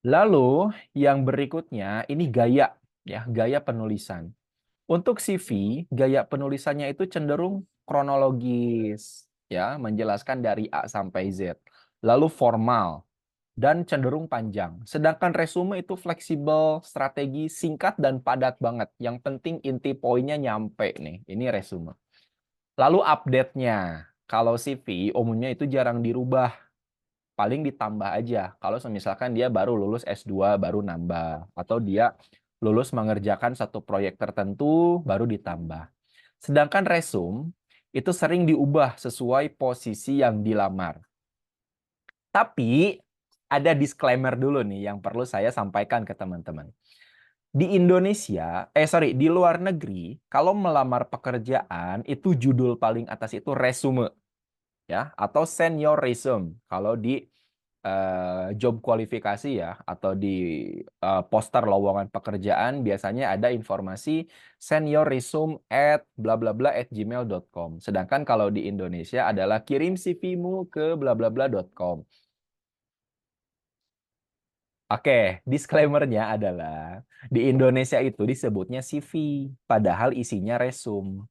Lalu yang berikutnya ini gaya ya, gaya penulisan. Untuk CV, gaya penulisannya itu cenderung kronologis ya, menjelaskan dari A sampai Z. Lalu formal dan cenderung panjang. Sedangkan resume itu fleksibel, strategi, singkat dan padat banget. Yang penting inti poinnya nyampe nih. Ini resume. Lalu update-nya. Kalau CV umumnya itu jarang dirubah, paling ditambah aja. Kalau misalkan dia baru lulus S2 baru nambah atau dia lulus mengerjakan satu proyek tertentu baru ditambah. Sedangkan resume itu sering diubah sesuai posisi yang dilamar. Tapi ada disclaimer dulu nih yang perlu saya sampaikan ke teman-teman. Di Indonesia, di luar negeri, kalau melamar pekerjaan itu judul paling atas itu resume ya atau send your resume kalau di job kualifikasi ya atau di poster lowongan pekerjaan biasanya ada informasi send your resume at bla bla bla at gmail.com. Sedangkan kalau di Indonesia adalah kirim CV-mu ke bla bla bla.com. Oke, disclaimer-nya adalah di Indonesia itu disebutnya CV, padahal isinya resume.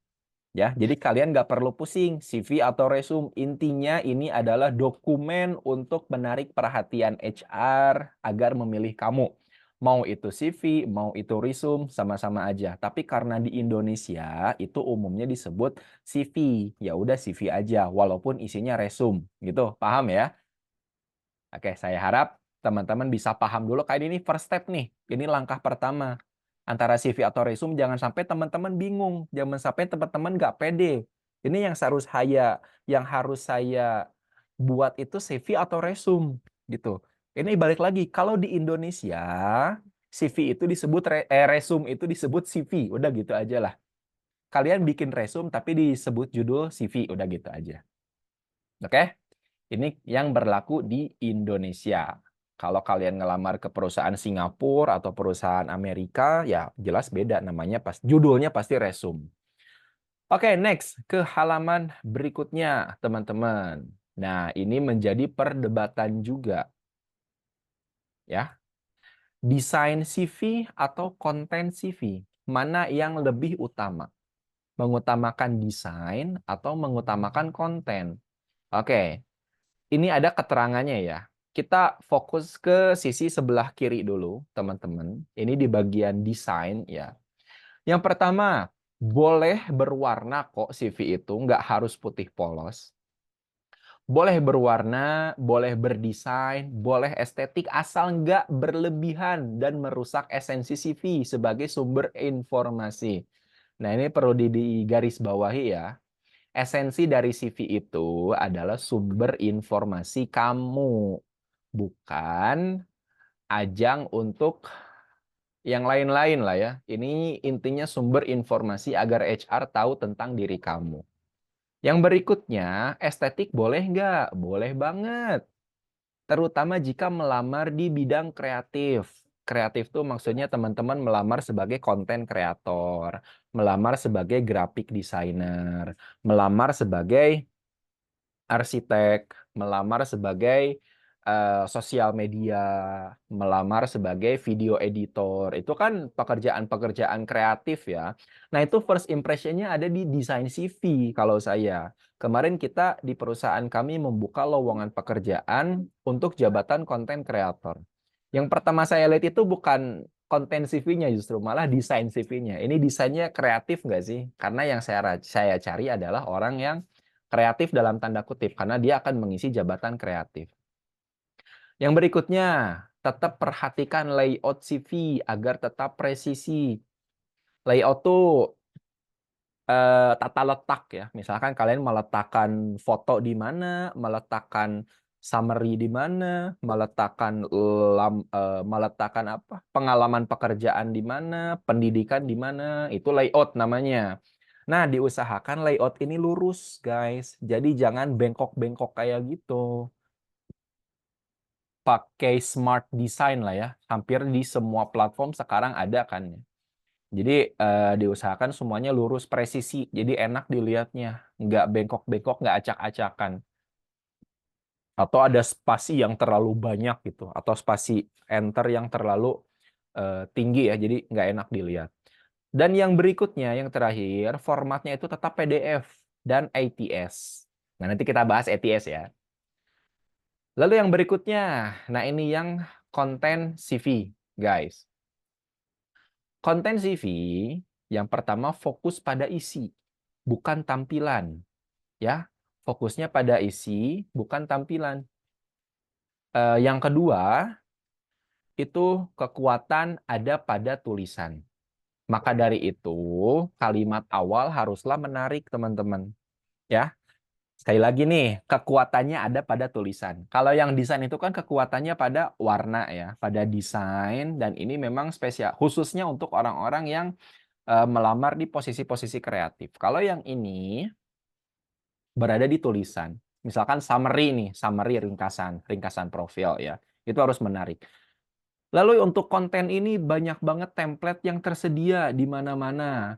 Ya, jadi kalian nggak perlu pusing CV atau resume. Intinya ini adalah dokumen untuk menarik perhatian HR agar memilih kamu. Mau itu CV, mau itu resume, sama-sama aja. Tapi karena di Indonesia itu umumnya disebut CV. Ya udah CV aja, walaupun isinya resume. Gitu, paham ya? Oke, saya harap teman-teman bisa paham dulu. Kayak ini first step nih. Ini langkah pertama. Antara CV atau resume, jangan sampai teman-teman bingung. Jangan sampai teman-teman nggak pede. Ini yang harus saya buat itu CV atau resume gitu. Ini balik lagi. Kalau di Indonesia, CV itu disebut resume itu disebut CV. Udah gitu aja lah. Kalian bikin resume tapi disebut judul CV. Udah gitu aja. Oke? Ini yang berlaku di Indonesia. Kalau kalian ngelamar ke perusahaan Singapura atau perusahaan Amerika, ya jelas beda namanya judulnya pasti resume. Oke, next ke halaman berikutnya, teman-teman. Nah, ini menjadi perdebatan juga, ya. Desain CV atau konten CV, mana yang lebih utama? Mengutamakan desain atau mengutamakan konten? Oke, ini ada keterangannya ya. Kita fokus ke sisi sebelah kiri dulu, teman-teman. Ini di bagian desain ya. Yang pertama, boleh berwarna kok CV itu, nggak harus putih polos. Boleh berwarna, boleh berdesain, boleh estetik, asal nggak berlebihan dan merusak esensi CV sebagai sumber informasi. Nah, ini perlu digarisbawahi ya. Esensi dari CV itu adalah sumber informasi kamu, bukan ajang untuk yang lain-lain lah ya. Ini intinya sumber informasi agar HR tahu tentang diri kamu. Yang berikutnya, estetik boleh nggak? Boleh banget. Terutama jika melamar di bidang kreatif. Kreatif tuh maksudnya teman-teman melamar sebagai konten kreator, melamar sebagai graphic designer, melamar sebagai arsitek, melamar sebagai sosial media, melamar sebagai video editor. Itu kan pekerjaan-pekerjaan kreatif ya. Nah, itu first impression-nya ada di desain CV kalau saya. Kemarin kita di perusahaan kami membuka lowongan pekerjaan untuk jabatan konten kreator. Yang pertama saya lihat itu bukan konten CV-nya justru, malah desain CV-nya. Ini desainnya kreatif nggak sih? Karena yang saya cari adalah orang yang kreatif dalam tanda kutip, karena dia akan mengisi jabatan kreatif. Yang berikutnya, tetap perhatikan layout CV agar tetap presisi. Layout tuh tata letak ya. Misalkan kalian meletakkan foto di mana, meletakkan summary di mana, meletakkan apa? Pengalaman pekerjaan di mana, pendidikan di mana, itu layout namanya. Nah, diusahakan layout ini lurus, guys. Jadi jangan bengkok-bengkok kayak gitu. Pakai smart design lah ya. Hampir di semua platform sekarang ada kan ya. Jadi diusahakan semuanya lurus presisi, jadi enak dilihatnya, nggak bengkok-bengkok, nggak acak-acakan. atau ada spasi yang terlalu banyak gitu, atau spasi enter yang terlalu tinggi ya, jadi nggak enak dilihat. Dan yang berikutnya, yang terakhir, formatnya itu tetap PDF dan ATS. Nah, nanti kita bahas ATS ya. Lalu yang berikutnya, nah ini yang konten CV, guys. Konten CV yang pertama fokus pada isi, bukan tampilan, ya. Fokusnya pada isi, bukan tampilan. Yang kedua, itu kekuatan ada pada tulisan. Maka dari itu, kalimat awal haruslah menarik, teman-teman. Ya, sekali lagi nih, kekuatannya ada pada tulisan. Kalau yang desain itu kan kekuatannya pada warna ya, pada desain, dan ini memang spesial, khususnya untuk orang-orang yang melamar di posisi-posisi kreatif. Kalau yang ini berada di tulisan, misalkan summary nih, summary ringkasan profil ya, itu harus menarik. Lalu untuk konten ini banyak banget template yang tersedia di mana-mana.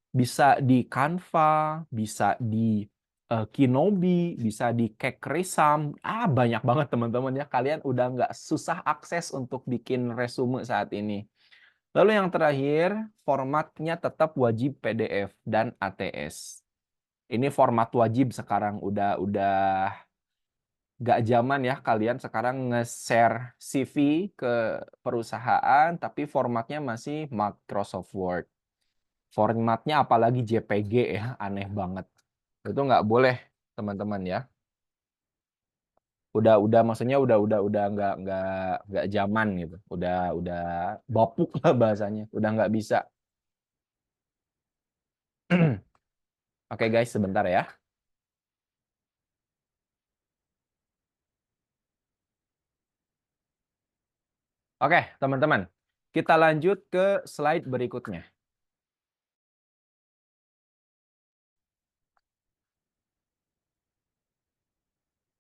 Bisa di Canva, bisa di Kinobi, bisa di Cake-Resum. Banyak banget teman-teman ya. Kalian udah nggak susah akses untuk bikin resume saat ini. Lalu yang terakhir, formatnya tetap wajib PDF dan ATS. Ini format wajib sekarang, udah nggak zaman ya kalian sekarang nge-share CV ke perusahaan tapi formatnya masih Microsoft Word. Formatnya apalagi JPG ya, aneh banget. Itu nggak boleh, teman-teman ya. Udah maksudnya udah nggak zaman gitu. Udah bapuk lah bahasanya. Udah nggak bisa. Oke guys, sebentar ya. Oke, teman-teman. Kita lanjut ke slide berikutnya.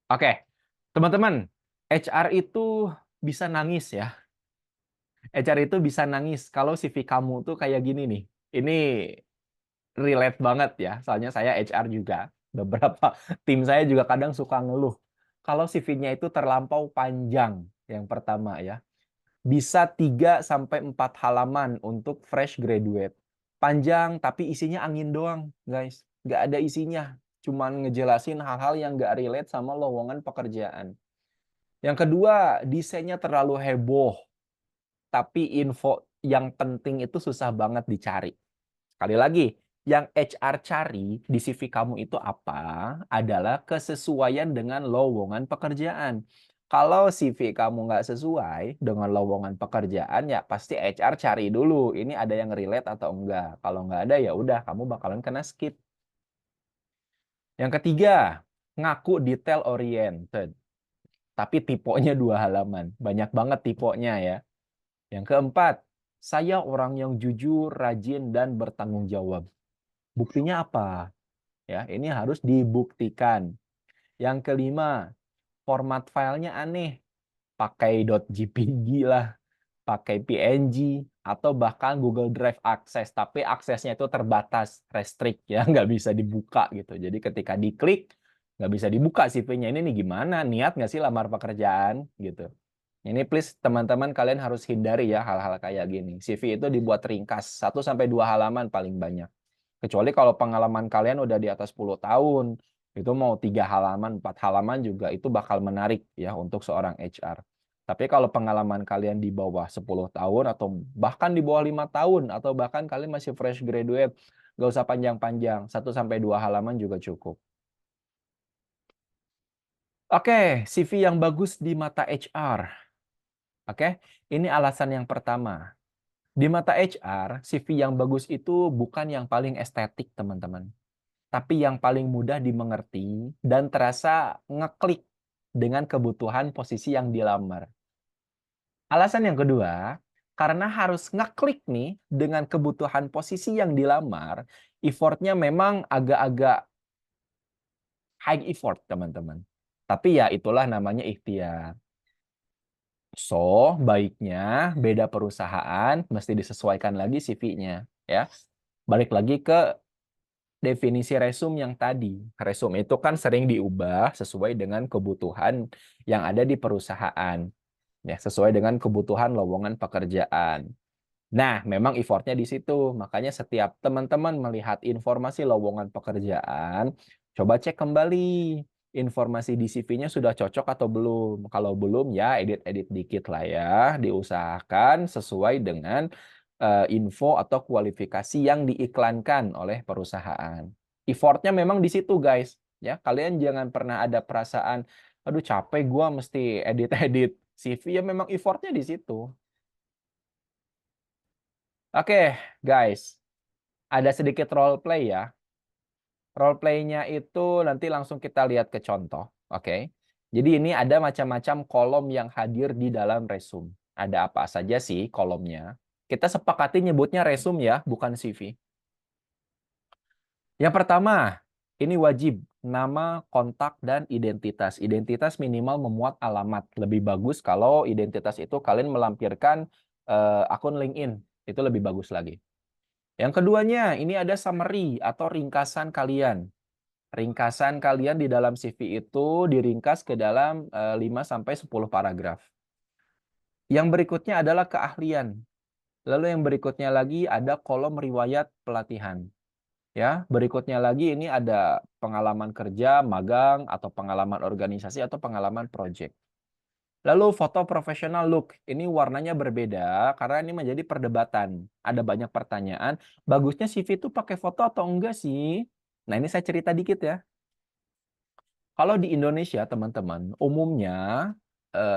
Oke, teman-teman. HR itu bisa nangis ya. HR itu bisa nangis kalau CV kamu tuh kayak gini nih. Ini relate banget ya. Soalnya saya HR juga. Beberapa tim saya juga kadang suka ngeluh. Kalau CV-nya itu terlampau panjang. Yang pertama ya. Bisa 3 sampai 4 halaman untuk fresh graduate. Panjang tapi isinya angin doang, guys. Nggak ada isinya. Cuman ngejelasin hal-hal yang nggak relate sama lowongan pekerjaan. Yang kedua, desainnya terlalu heboh. Tapi info yang penting itu susah banget dicari. Sekali lagi, yang HR cari di CV kamu itu apa adalah kesesuaian dengan lowongan pekerjaan. Kalau CV kamu nggak sesuai dengan lowongan pekerjaan, ya pasti HR cari dulu. Ini ada yang relate atau enggak. Kalau nggak ada, ya udah kamu bakalan kena skip. Yang ketiga, ngaku detail oriented. Tapi tipenya 2 halaman. Banyak banget tipenya ya. Yang keempat, saya orang yang jujur, rajin, dan bertanggung jawab. Buktinya apa? Ya, ini harus dibuktikan. Yang kelima, format filenya aneh. Pakai .jpg lah, pakai PNG, atau bahkan Google Drive Access. Tapi aksesnya itu terbatas, restrict ya, nggak bisa dibuka gitu. Jadi ketika diklik, nggak bisa dibuka CV-nya. Ini nih gimana? Niat nggak sih lamar pekerjaan? Gitu. Ini please teman-teman kalian harus hindari ya hal-hal kayak gini. CV itu dibuat ringkas, 1 sampai 2 halaman paling banyak. Kecuali kalau pengalaman kalian udah di atas 10 tahun, itu mau 3 halaman, 4 halaman juga itu bakal menarik ya untuk seorang HR. Tapi kalau pengalaman kalian di bawah 10 tahun atau bahkan di bawah 5 tahun atau bahkan kalian masih fresh graduate, nggak usah panjang-panjang, 1 sampai 2 halaman juga cukup. Oke, CV yang bagus di mata HR. Oke, ini alasan yang pertama. Di mata HR, CV yang bagus itu bukan yang paling estetik, teman-teman. Tapi yang paling mudah dimengerti dan terasa ngeklik dengan kebutuhan posisi yang dilamar. Alasan yang kedua, karena harus ngeklik nih dengan kebutuhan posisi yang dilamar, effortnya memang agak-agak high effort, teman-teman. Tapi ya itulah namanya ikhtiar. So, baiknya beda perusahaan mesti disesuaikan lagi CV-nya, ya. Balik lagi ke definisi resume yang tadi. Resume itu kan sering diubah sesuai dengan kebutuhan yang ada di perusahaan. Ya, sesuai dengan kebutuhan lowongan pekerjaan. Nah, memang effortnya di situ. Makanya setiap teman-teman melihat informasi lowongan pekerjaan, coba cek kembali informasi di CV-nya sudah cocok atau belum. Kalau belum, ya edit-edit dikit lah ya. Diusahakan sesuai dengan info atau kualifikasi yang diiklankan oleh perusahaan. Effortnya memang di situ, guys. Ya, kalian jangan pernah ada perasaan, aduh capek gua mesti edit-edit CV. Ya memang effortnya di situ. Oke, guys. Ada sedikit role play ya. Role play-nya itu nanti langsung kita lihat ke contoh. Oke. Jadi ini ada macam-macam kolom yang hadir di dalam resume. Ada apa saja sih kolomnya? Kita sepakati nyebutnya resume ya, bukan CV. Yang pertama, ini wajib nama, kontak, dan identitas. Identitas minimal memuat alamat. Lebih bagus kalau identitas itu kalian melampirkan akun LinkedIn. Itu lebih bagus lagi. Yang keduanya, ini ada summary atau ringkasan kalian. Ringkasan kalian di dalam CV itu diringkas ke dalam 5-10 paragraf. Yang berikutnya adalah keahlian. Lalu yang berikutnya lagi ada kolom riwayat pelatihan. Ya, berikutnya lagi ini ada pengalaman kerja, magang, atau pengalaman organisasi, atau pengalaman project. Lalu foto profesional look. Ini warnanya berbeda karena ini menjadi perdebatan. Ada banyak pertanyaan, bagusnya CV itu pakai foto atau enggak sih? Nah, ini saya cerita dikit ya. Kalau di Indonesia, teman-teman, umumnya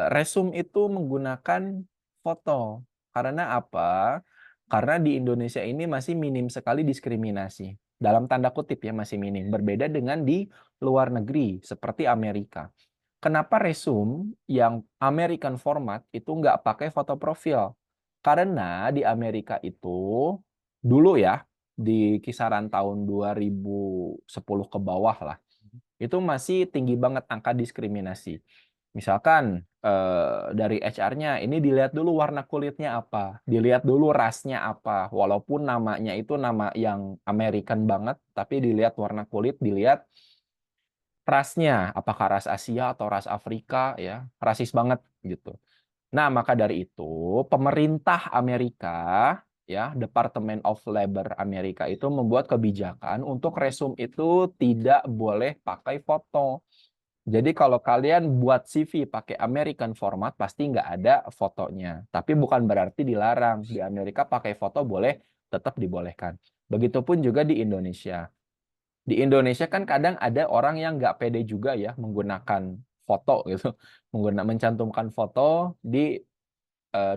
resume itu menggunakan foto. Karena apa? Karena di Indonesia ini masih minim sekali diskriminasi. Dalam tanda kutip ya, masih minim. Berbeda dengan di luar negeri, seperti Amerika. Kenapa resume yang American format itu nggak pakai foto profil? Karena di Amerika itu dulu ya, di kisaran tahun 2010 ke bawah lah, itu masih tinggi banget angka diskriminasi. Misalkan dari HR-nya, ini dilihat dulu warna kulitnya apa, dilihat dulu rasnya apa, walaupun namanya itu nama yang American banget, tapi dilihat warna kulit, dilihat rasnya, apakah ras Asia atau ras Afrika, ya, rasis banget gitu. Nah, maka dari itu pemerintah Amerika, ya, Department of Labor Amerika itu membuat kebijakan untuk resume itu tidak boleh pakai foto. Jadi kalau kalian buat CV pakai American format pasti nggak ada fotonya. Tapi bukan berarti dilarang. Di Amerika pakai foto boleh, tetap dibolehkan. Begitupun juga di Indonesia. Di Indonesia kan kadang ada orang yang nggak pede juga ya menggunakan foto gitu, mencantumkan foto di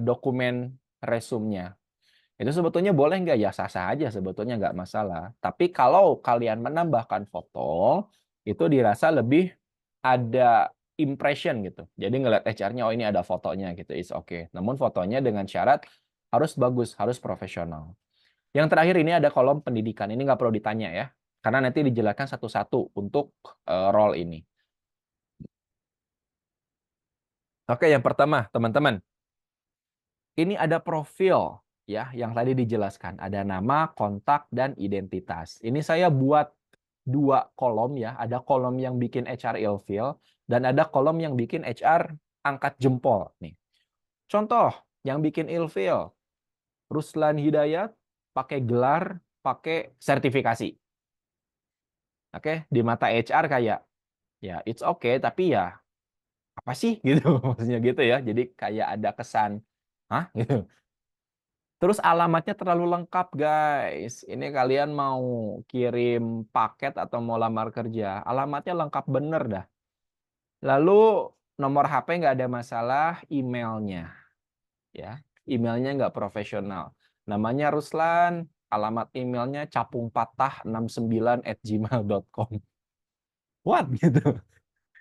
dokumen resumnya. Itu sebetulnya boleh nggak? Ya sah-sah aja sebetulnya nggak masalah. Tapi kalau kalian menambahkan foto, itu dirasa lebih ada impression gitu. Jadi ngeliat HR-nya, oh ini ada fotonya gitu, is oke. Namun fotonya dengan syarat harus bagus, harus profesional. Yang terakhir ini ada kolom pendidikan. Ini nggak perlu ditanya ya. Karena nanti dijelaskan satu-satu untuk role ini. Oke, yang pertama, teman-teman. Ini ada profil ya yang tadi dijelaskan. Ada nama, kontak, dan identitas. Ini saya buat dua kolom ya. Ada kolom yang bikin HR ilfeel dan ada kolom yang bikin HR angkat jempol nih. Contoh yang bikin ilfeel, Ruslan Hidayat pakai gelar, pakai sertifikasi. Oke, di mata HR kayak ya it's okay tapi ya apa sih gitu maksudnya gitu ya. Jadi kayak ada kesan hah gitu. Terus alamatnya terlalu lengkap, guys. Ini kalian mau kirim paket atau mau lamar kerja, alamatnya lengkap bener dah. Lalu nomor HP nggak ada masalah, emailnya, ya, emailnya nggak profesional. Namanya Ruslan, alamat emailnya capungpatah69@gmail.com. What gitu?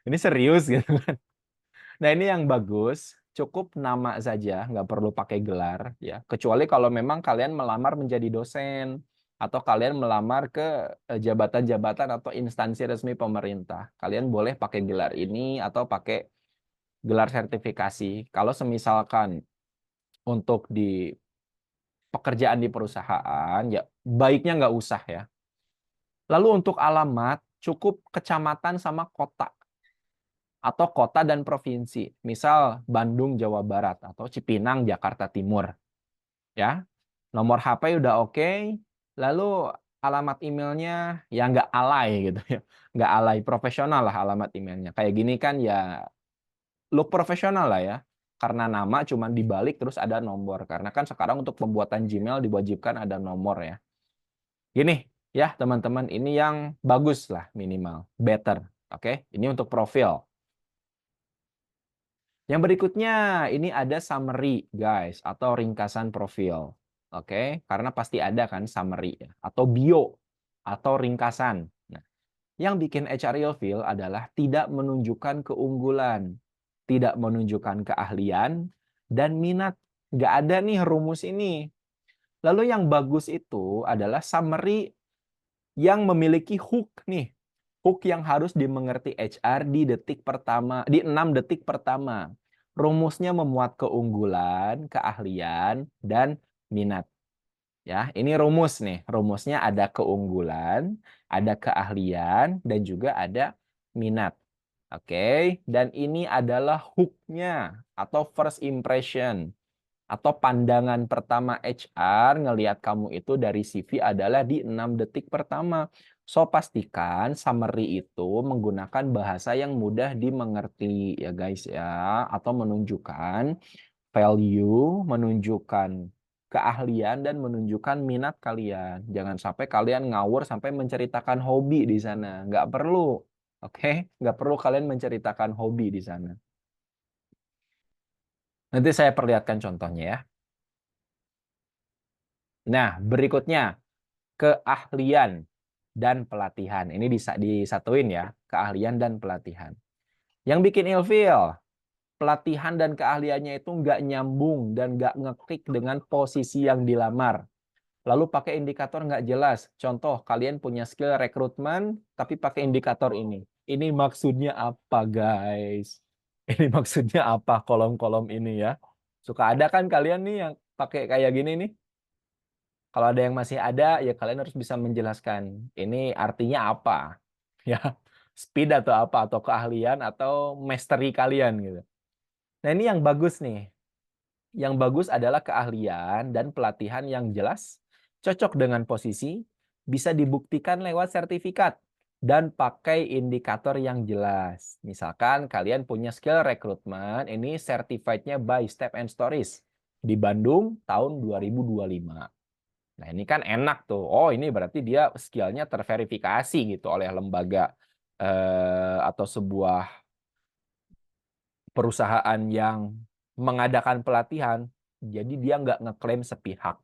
Ini serius gitu. Nah, ini yang bagus, cukup nama saja, nggak perlu pakai gelar, ya. Kecuali kalau memang kalian melamar menjadi dosen, atau kalian melamar ke jabatan-jabatan atau instansi resmi pemerintah. Kalian boleh pakai gelar ini atau pakai gelar sertifikasi. Kalau semisalkan untuk di pekerjaan di perusahaan, ya baiknya nggak usah ya. Lalu untuk alamat, cukup kecamatan sama kota. Atau kota dan provinsi. Misal Bandung, Jawa Barat. Atau Cipinang, Jakarta Timur. Ya, nomor HP udah oke. Lalu alamat emailnya ya nggak alay gitu ya. Nggak alay, profesional lah alamat emailnya. Kayak gini kan ya look profesional lah ya. Karena nama cuma dibalik terus ada nomor. Karena kan sekarang untuk pembuatan Gmail diwajibkan ada nomor ya. Gini ya teman-teman, ini yang bagus lah minimal. Better. Oke, ini untuk profil. Yang berikutnya, ini ada summary guys, atau ringkasan profil. Oke, karena pasti ada kan summary ya, atau bio, atau ringkasan. Nah, yang bikin HR ilfeel adalah tidak menunjukkan keunggulan, tidak menunjukkan keahlian, dan minat. Nggak ada nih rumus ini. Lalu yang bagus itu adalah summary yang memiliki hook nih. Hook yang harus dimengerti HR di detik pertama, di 6 detik pertama. Rumusnya memuat keunggulan, keahlian, dan minat. Ya, ini rumus nih. Rumusnya ada keunggulan, ada keahlian, dan juga ada minat. Oke, dan ini adalah hook-nya atau first impression atau pandangan pertama HR ngelihat kamu itu dari CV adalah di 6 detik pertama. So, pastikan summary itu menggunakan bahasa yang mudah dimengerti ya guys ya, atau menunjukkan value, menunjukkan keahlian, dan menunjukkan minat kalian. Jangan sampai kalian ngawur sampai menceritakan hobi di sana. Nggak perlu. Oke? Nggak perlu kalian menceritakan hobi di sana. Nanti saya perlihatkan contohnya ya. Nah, berikutnya keahlian dan pelatihan. Ini disatuin ya, keahlian dan pelatihan. Yang bikin ilfeel, pelatihan dan keahliannya itu nggak nyambung dan nggak ngeklik dengan posisi yang dilamar. Lalu pakai indikator nggak jelas. Contoh, kalian punya skill rekrutmen, tapi pakai indikator ini. Ini maksudnya apa, guys? Ini maksudnya apa kolom-kolom ini ya? Suka ada kan kalian nih yang pakai kayak gini nih? Kalau ada yang masih ada, ya kalian harus bisa menjelaskan. Ini artinya apa? Ya, speed atau apa? Atau keahlian atau mastery kalian gitu. Nah ini yang bagus nih. Yang bagus adalah keahlian dan pelatihan yang jelas, cocok dengan posisi, bisa dibuktikan lewat sertifikat, dan pakai indikator yang jelas. Misalkan kalian punya skill rekrutmen, ini certified-nya by Step and Stories di Bandung tahun 2025. Nah, ini kan enak tuh. Oh, ini berarti dia skill-nya terverifikasi gitu oleh lembaga atau sebuah perusahaan yang mengadakan pelatihan. Jadi dia nggak ngeklaim sepihak.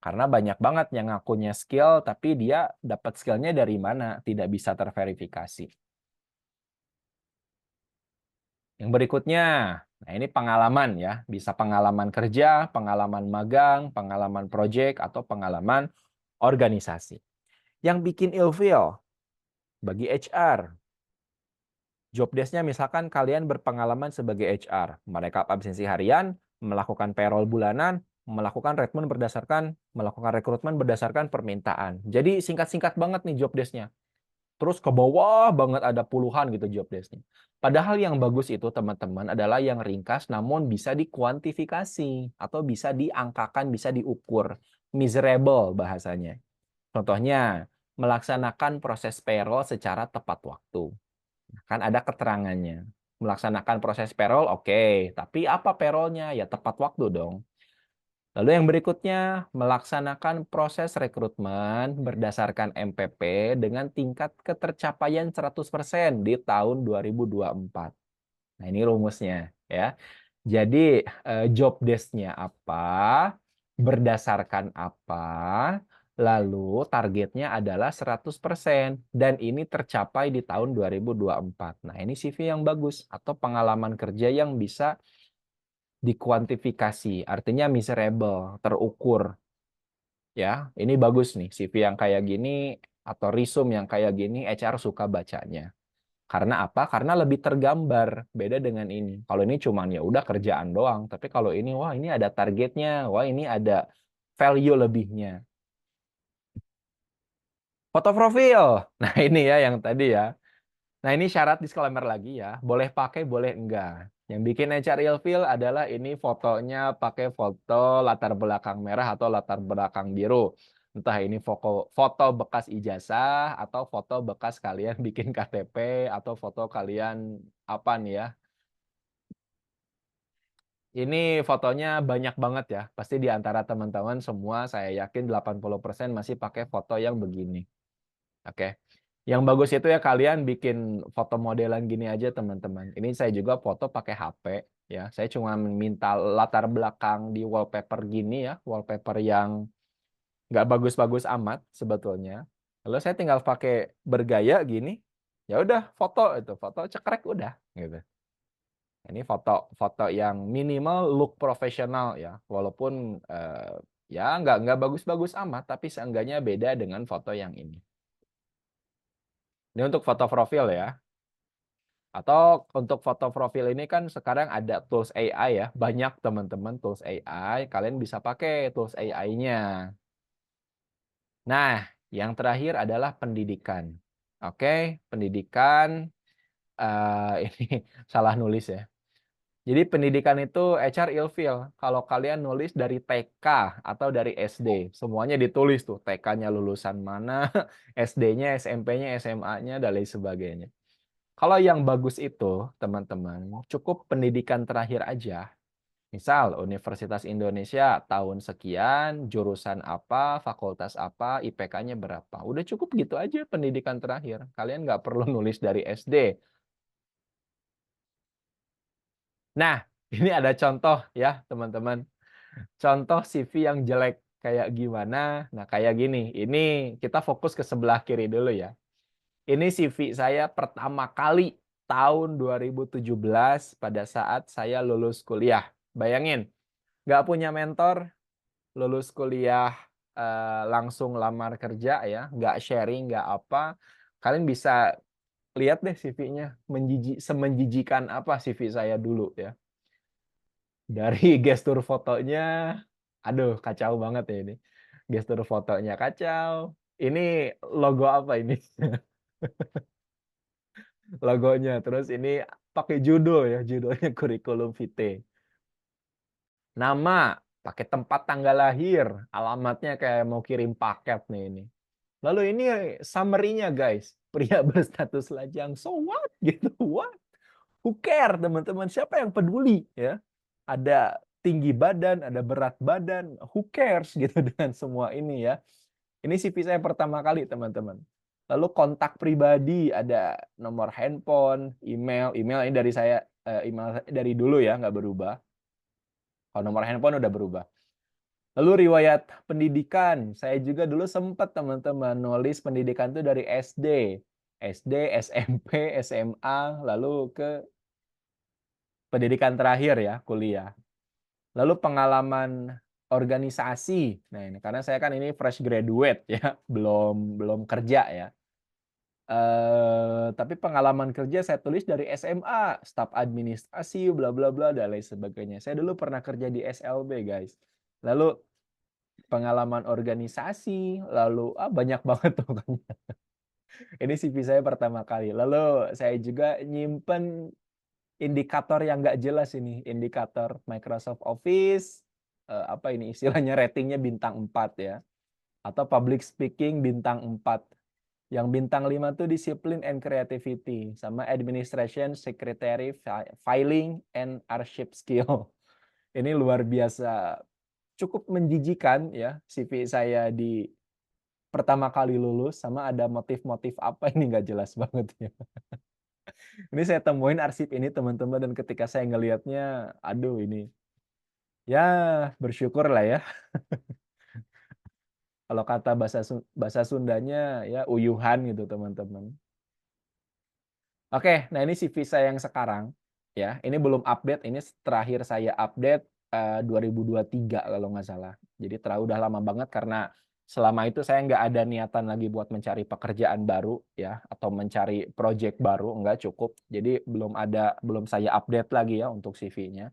Karena banyak banget yang ngakunya skill, tapi dia dapat skill-nya dari mana? Tidak bisa terverifikasi. Yang berikutnya, nah ini pengalaman ya. Bisa pengalaman kerja, pengalaman magang, pengalaman project, atau pengalaman organisasi. Yang bikin ilfeel bagi HR, job desk-nya misalkan kalian berpengalaman sebagai HR, merekap absensi harian, melakukan payroll bulanan, melakukan rekrutmen berdasarkan permintaan. Jadi singkat-singkat banget nih job desk-nya. Terus ke bawah banget ada puluhan gitu job desk-nya. Padahal yang bagus itu teman-teman adalah yang ringkas namun bisa dikuantifikasi atau bisa diangkakan, bisa diukur. Miserable bahasanya. Contohnya, melaksanakan proses payroll secara tepat waktu. Kan ada keterangannya. Melaksanakan proses payroll, oke. Tapi apa payrollnya? Ya tepat waktu dong. Lalu yang berikutnya, melaksanakan proses rekrutmen berdasarkan MPP dengan tingkat ketercapaian 100% di tahun 2024. Nah, ini rumusnya ya. Jadi job desk-nya apa, berdasarkan apa, lalu targetnya adalah 100% dan ini tercapai di tahun 2024. Nah, ini CV yang bagus atau pengalaman kerja yang bisa dikuantifikasi, artinya measurable, terukur. Ya, ini bagus nih CV yang kayak gini atau resume yang kayak gini HR suka bacanya. Karena apa? Karena lebih tergambar. Beda dengan ini. Kalau ini cuman ya udah kerjaan doang. Tapi kalau ini, wah ini ada targetnya. Wah ini ada value lebihnya. Foto profil. Nah, ini ya yang tadi ya. Nah, ini syarat disclaimer lagi ya. Boleh pakai, boleh enggak. Yang bikin HR ilfeel adalah ini fotonya pakai foto latar belakang merah atau latar belakang biru. Entah ini foto bekas ijazah atau foto bekas kalian bikin KTP atau foto kalian apa nih ya. Ini fotonya banyak banget ya. Pasti di antara teman-teman semua saya yakin 80% masih pakai foto yang begini. Oke. Yang bagus itu ya kalian bikin foto modelan gini aja teman-teman. Ini saya juga foto pakai HP ya. Saya cuma minta latar belakang di wallpaper gini ya, wallpaper yang nggak bagus-bagus amat sebetulnya. Lalu saya tinggal pakai bergaya gini. Ya udah foto itu, foto cekrek udah gitu. Ini foto-foto yang minimal look profesional ya. Walaupun ya nggak bagus-bagus amat, tapi seenggaknya beda dengan foto yang ini. Ini untuk foto profil ya. Atau untuk foto profil ini kan sekarang ada tools AI ya. Banyak teman-teman tools AI. Kalian bisa pakai tools AI-nya. Nah, yang terakhir adalah pendidikan. Oke, pendidikan. Ini salah nulis ya. Jadi pendidikan itu HR ilfeel. Kalau kalian nulis dari TK atau dari SD. Semuanya ditulis tuh. TK-nya lulusan mana, SD-nya, SMP-nya, SMA-nya, dan lain sebagainya. Kalau yang bagus itu, teman-teman, cukup pendidikan terakhir aja. Misal, Universitas Indonesia tahun sekian, jurusan apa, fakultas apa, IPK-nya berapa. Udah cukup gitu aja pendidikan terakhir. Kalian nggak perlu nulis dari SD. Nah, ini ada contoh ya, teman-teman. Contoh CV yang jelek kayak gimana? Nah, kayak gini. Ini kita fokus ke sebelah kiri dulu ya. Ini CV saya pertama kali tahun 2017 pada saat saya lulus kuliah. Bayangin, nggak punya mentor, lulus kuliah langsung lamar kerja ya, nggak sharing, nggak apa. Kalian bisa lihat deh CV-nya, semenjijikan apa CV saya dulu ya. Dari gestur fotonya, aduh kacau banget ya ini. Gestur fotonya kacau. Ini logo apa ini? Logonya. Terus ini pakai judul ya, judulnya kurikulum vitae. Nama, pakai tempat tanggal lahir, alamatnya kayak mau kirim paket nih ini. Lalu ini summary-nya guys, pria berstatus lajang. So what? Gitu, what? Who care teman-teman? Siapa yang peduli ya? Ada tinggi badan, ada berat badan, who cares gitu dengan semua ini ya. Ini CV saya pertama kali teman-teman. Lalu kontak pribadi, ada nomor handphone, email ini dari saya, email dari dulu ya, nggak berubah. Kalau nomor handphone udah berubah. Lalu riwayat pendidikan, saya juga dulu sempat teman-teman nulis pendidikan itu dari SD. SD, SMP, SMA, lalu ke pendidikan terakhir ya, kuliah. Lalu pengalaman organisasi. Nah, ini karena saya kan ini fresh graduate ya, belum kerja ya. Tapi pengalaman kerja saya tulis dari SMA, staf administrasi, bla bla bla dan lain sebagainya. Saya dulu pernah kerja di SLB, guys. Lalu pengalaman organisasi, lalu banyak banget tuh pokoknya. Ini CV saya pertama kali. Lalu saya juga nyimpen indikator yang nggak jelas ini, indikator Microsoft Office, apa ini istilahnya ratingnya bintang 4 ya. Atau public speaking bintang 4. Yang bintang 5 tuh disiplin and creativity sama administration, secretary, filing and archive skill. Ini luar biasa, cukup menjijikan ya CV saya di pertama kali lulus, sama ada motif-motif apa ini nggak jelas banget ya. Ini saya temuin arsip ini teman-teman dan ketika saya ngelihatnya, aduh ini ya bersyukur lah ya. Kalau kata bahasa Sundanya ya uyuhan gitu teman-teman. Oke, nah ini CV saya yang sekarang ya. Ini belum update, ini terakhir saya update 2023 kalau nggak salah. Jadi udah lama banget karena selama itu saya nggak ada niatan lagi buat mencari pekerjaan baru ya atau mencari project baru, nggak cukup. Jadi belum saya update lagi ya untuk CV-nya.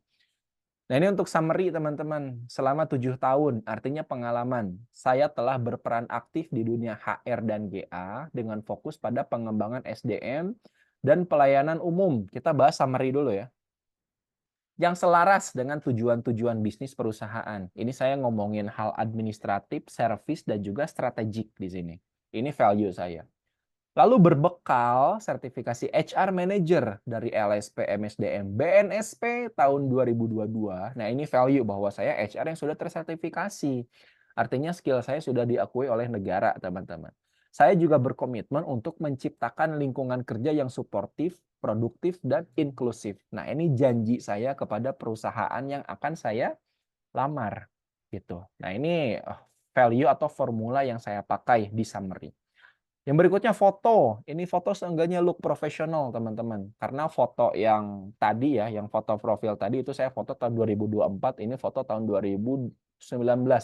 Nah, ini untuk summary teman-teman. Selama 7 tahun, artinya pengalaman. Saya telah berperan aktif di dunia HR dan GA dengan fokus pada pengembangan SDM dan pelayanan umum. Kita bahas summary dulu ya. Yang selaras dengan tujuan-tujuan bisnis perusahaan. Ini saya ngomongin hal administratif, service, dan juga strategik di sini. Ini value saya. Lalu berbekal sertifikasi HR Manager dari LSP MSDM BNSP tahun 2022. Nah, ini value bahwa saya HR yang sudah tersertifikasi. Artinya skill saya sudah diakui oleh negara, teman-teman. Saya juga berkomitmen untuk menciptakan lingkungan kerja yang suportif, produktif, dan inklusif. Nah, ini janji saya kepada perusahaan yang akan saya lamar. Gitu. Nah, ini value atau formula yang saya pakai di summary. Yang berikutnya foto. Ini foto seenggaknya look profesional, teman-teman. Karena foto yang tadi ya, yang foto profil tadi itu saya foto tahun 2024, ini foto tahun 2019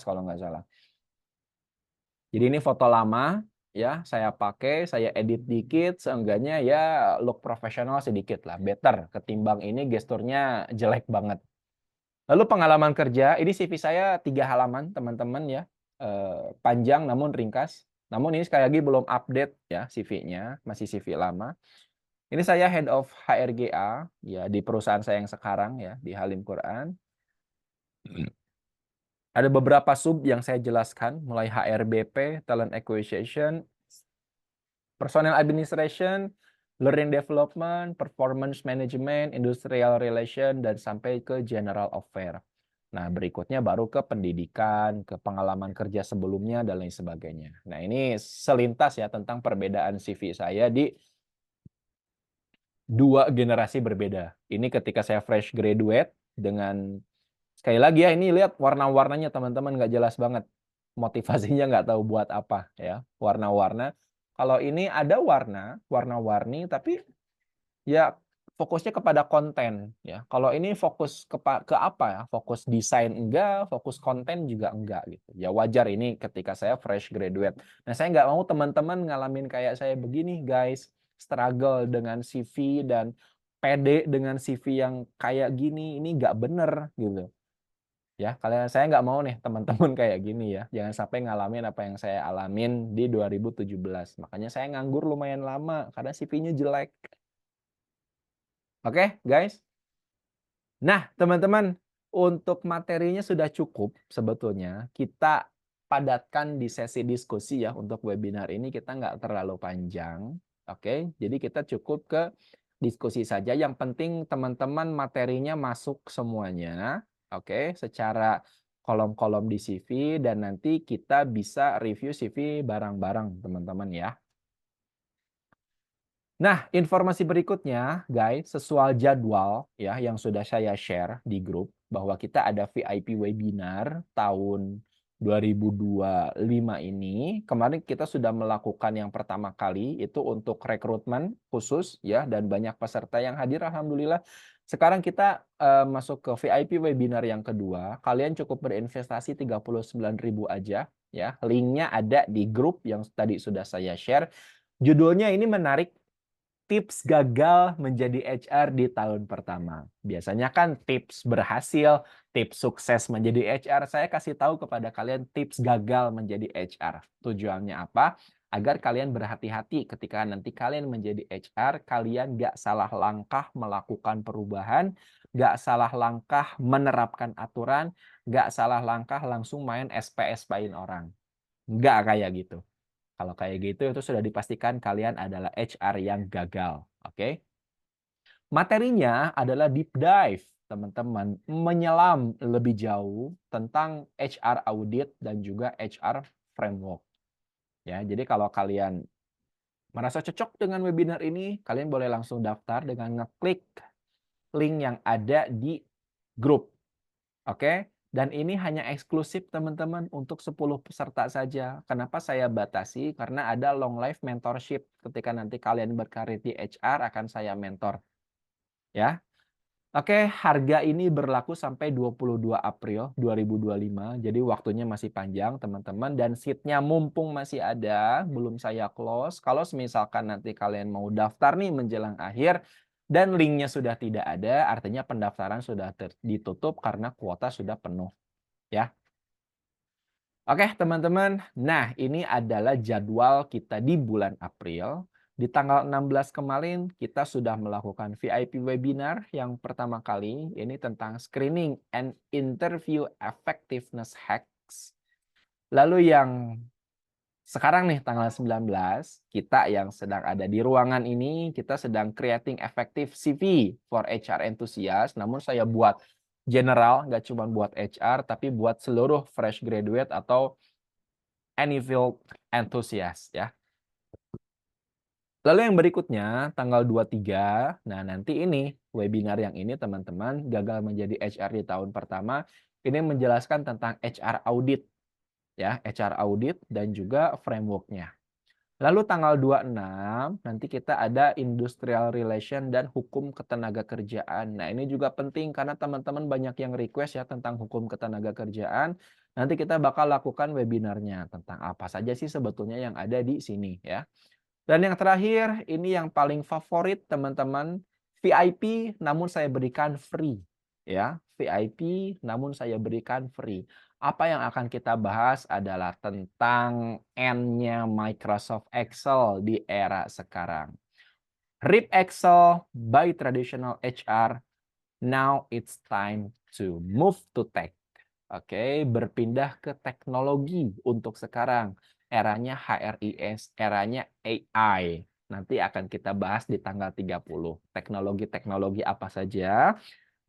kalau nggak salah. Jadi ini foto lama, ya saya pakai, saya edit dikit, seenggaknya ya look profesional sedikit lah, better ketimbang ini gesturnya jelek banget. Lalu pengalaman kerja, ini CV saya 3 halaman, teman-teman ya. Panjang namun ringkas. Namun ini sekali lagi belum update ya CV-nya, masih CV lama. Ini saya Head of HRGA ya di perusahaan saya yang sekarang ya, di Halim Quran. Ada beberapa sub yang saya jelaskan, mulai HRBP, Talent Acquisition, Personal Administration, Learning Development, Performance Management, Industrial Relation, dan sampai ke General Affair. Nah, berikutnya baru ke pendidikan, ke pengalaman kerja sebelumnya, dan lain sebagainya. Nah, ini selintas ya tentang perbedaan CV saya di 2 generasi berbeda. Ini ketika saya fresh graduate dengan, sekali lagi ya, ini lihat warna-warnanya teman-teman nggak jelas banget. Motivasinya nggak tahu buat apa ya, warna-warna. Kalau ini ada warna-warni, tapi ya fokusnya kepada konten ya. Kalau ini fokus ke apa ya? Fokus desain enggak, fokus konten juga enggak gitu. Ya wajar ini ketika saya fresh graduate. Nah, saya nggak mau teman-teman ngalamin kayak saya begini, guys. Struggle dengan CV dan pede dengan CV yang kayak gini, ini nggak bener gitu. Ya, kalian saya nggak mau nih teman-teman kayak gini ya. Jangan sampai ngalamin apa yang saya alamin di 2017. Makanya saya nganggur lumayan lama karena CV-nya jelek. Oke, guys. Nah, teman-teman, untuk materinya sudah cukup sebetulnya. Kita padatkan di sesi diskusi ya untuk webinar ini, kita nggak terlalu panjang. Oke, jadi kita cukup ke diskusi saja. Yang penting teman-teman materinya masuk semuanya. Oke, secara kolom-kolom di CV dan nanti kita bisa review CV bareng-bareng teman-teman ya. Nah, informasi berikutnya, guys, sesuai jadwal ya yang sudah saya share di grup bahwa kita ada VIP webinar tahun 2025 ini. Kemarin kita sudah melakukan yang pertama kali itu untuk rekrutmen khusus ya dan banyak peserta yang hadir alhamdulillah. Sekarang kita masuk ke VIP webinar yang kedua. Kalian cukup berinvestasi 39.000 aja ya. Linknya ada di grup yang tadi sudah saya share. Judulnya ini menarik. Tips gagal menjadi HR di tahun pertama. Biasanya kan tips berhasil, tips sukses menjadi HR. Saya kasih tahu kepada kalian tips gagal menjadi HR. Tujuannya apa? Agar kalian berhati-hati ketika nanti kalian menjadi HR, kalian nggak salah langkah melakukan perubahan, nggak salah langkah menerapkan aturan, nggak salah langkah langsung main SP-SP-in orang. Nggak kayak gitu. Kalau kayak gitu itu sudah dipastikan kalian adalah HR yang gagal. Oke? Materinya adalah deep dive, teman-teman. Menyelam lebih jauh tentang HR audit dan juga HR framework. Ya, jadi kalau kalian merasa cocok dengan webinar ini, kalian boleh langsung daftar dengan ngeklik link yang ada di grup. Oke? Dan ini hanya eksklusif teman-teman untuk 10 peserta saja. Kenapa saya batasi? Karena ada long life mentorship. Ketika nanti kalian berkarir di HR akan saya mentor. Ya. Oke, harga ini berlaku sampai 22 April 2025. Jadi waktunya masih panjang teman-teman. Dan seatnya mumpung masih ada, belum saya close. Kalau misalkan nanti kalian mau daftar nih menjelang akhir, dan linknya sudah tidak ada, artinya pendaftaran sudah ditutup karena kuota sudah penuh. Ya. Oke, teman-teman. Nah, ini adalah jadwal kita di bulan April. Di tanggal 16 kemarin, kita sudah melakukan VIP webinar yang pertama kali. Ini tentang screening and interview effectiveness hacks. Lalu yang sekarang nih, tanggal 19, kita yang sedang ada di ruangan ini, kita sedang creating effective CV for HR enthusiast. Namun saya buat general, nggak cuma buat HR, tapi buat seluruh fresh graduate atau any field enthusiast ya. Lalu yang berikutnya tanggal 23, nah nanti ini webinar yang ini teman-teman gagal menjadi HR di tahun pertama, ini menjelaskan tentang HR audit ya, HR audit dan juga frameworknya. Lalu tanggal 26 nanti kita ada industrial relation dan hukum ketenaga kerjaan. Nah, ini juga penting karena teman-teman banyak yang request ya tentang hukum ketenaga kerjaan. Nanti kita bakal lakukan webinarnya tentang apa saja sih sebetulnya yang ada di sini ya. Dan yang terakhir, ini yang paling favorit teman-teman, VIP namun saya berikan free ya. VIP namun saya berikan free. Apa yang akan kita bahas adalah tentang N-nya Microsoft Excel di era sekarang. RIP Excel by traditional HR. Now it's time to move to tech. Oke, berpindah ke teknologi untuk sekarang. Eranya HRIS, eranya AI. Nanti akan kita bahas di tanggal 30. Teknologi-teknologi apa saja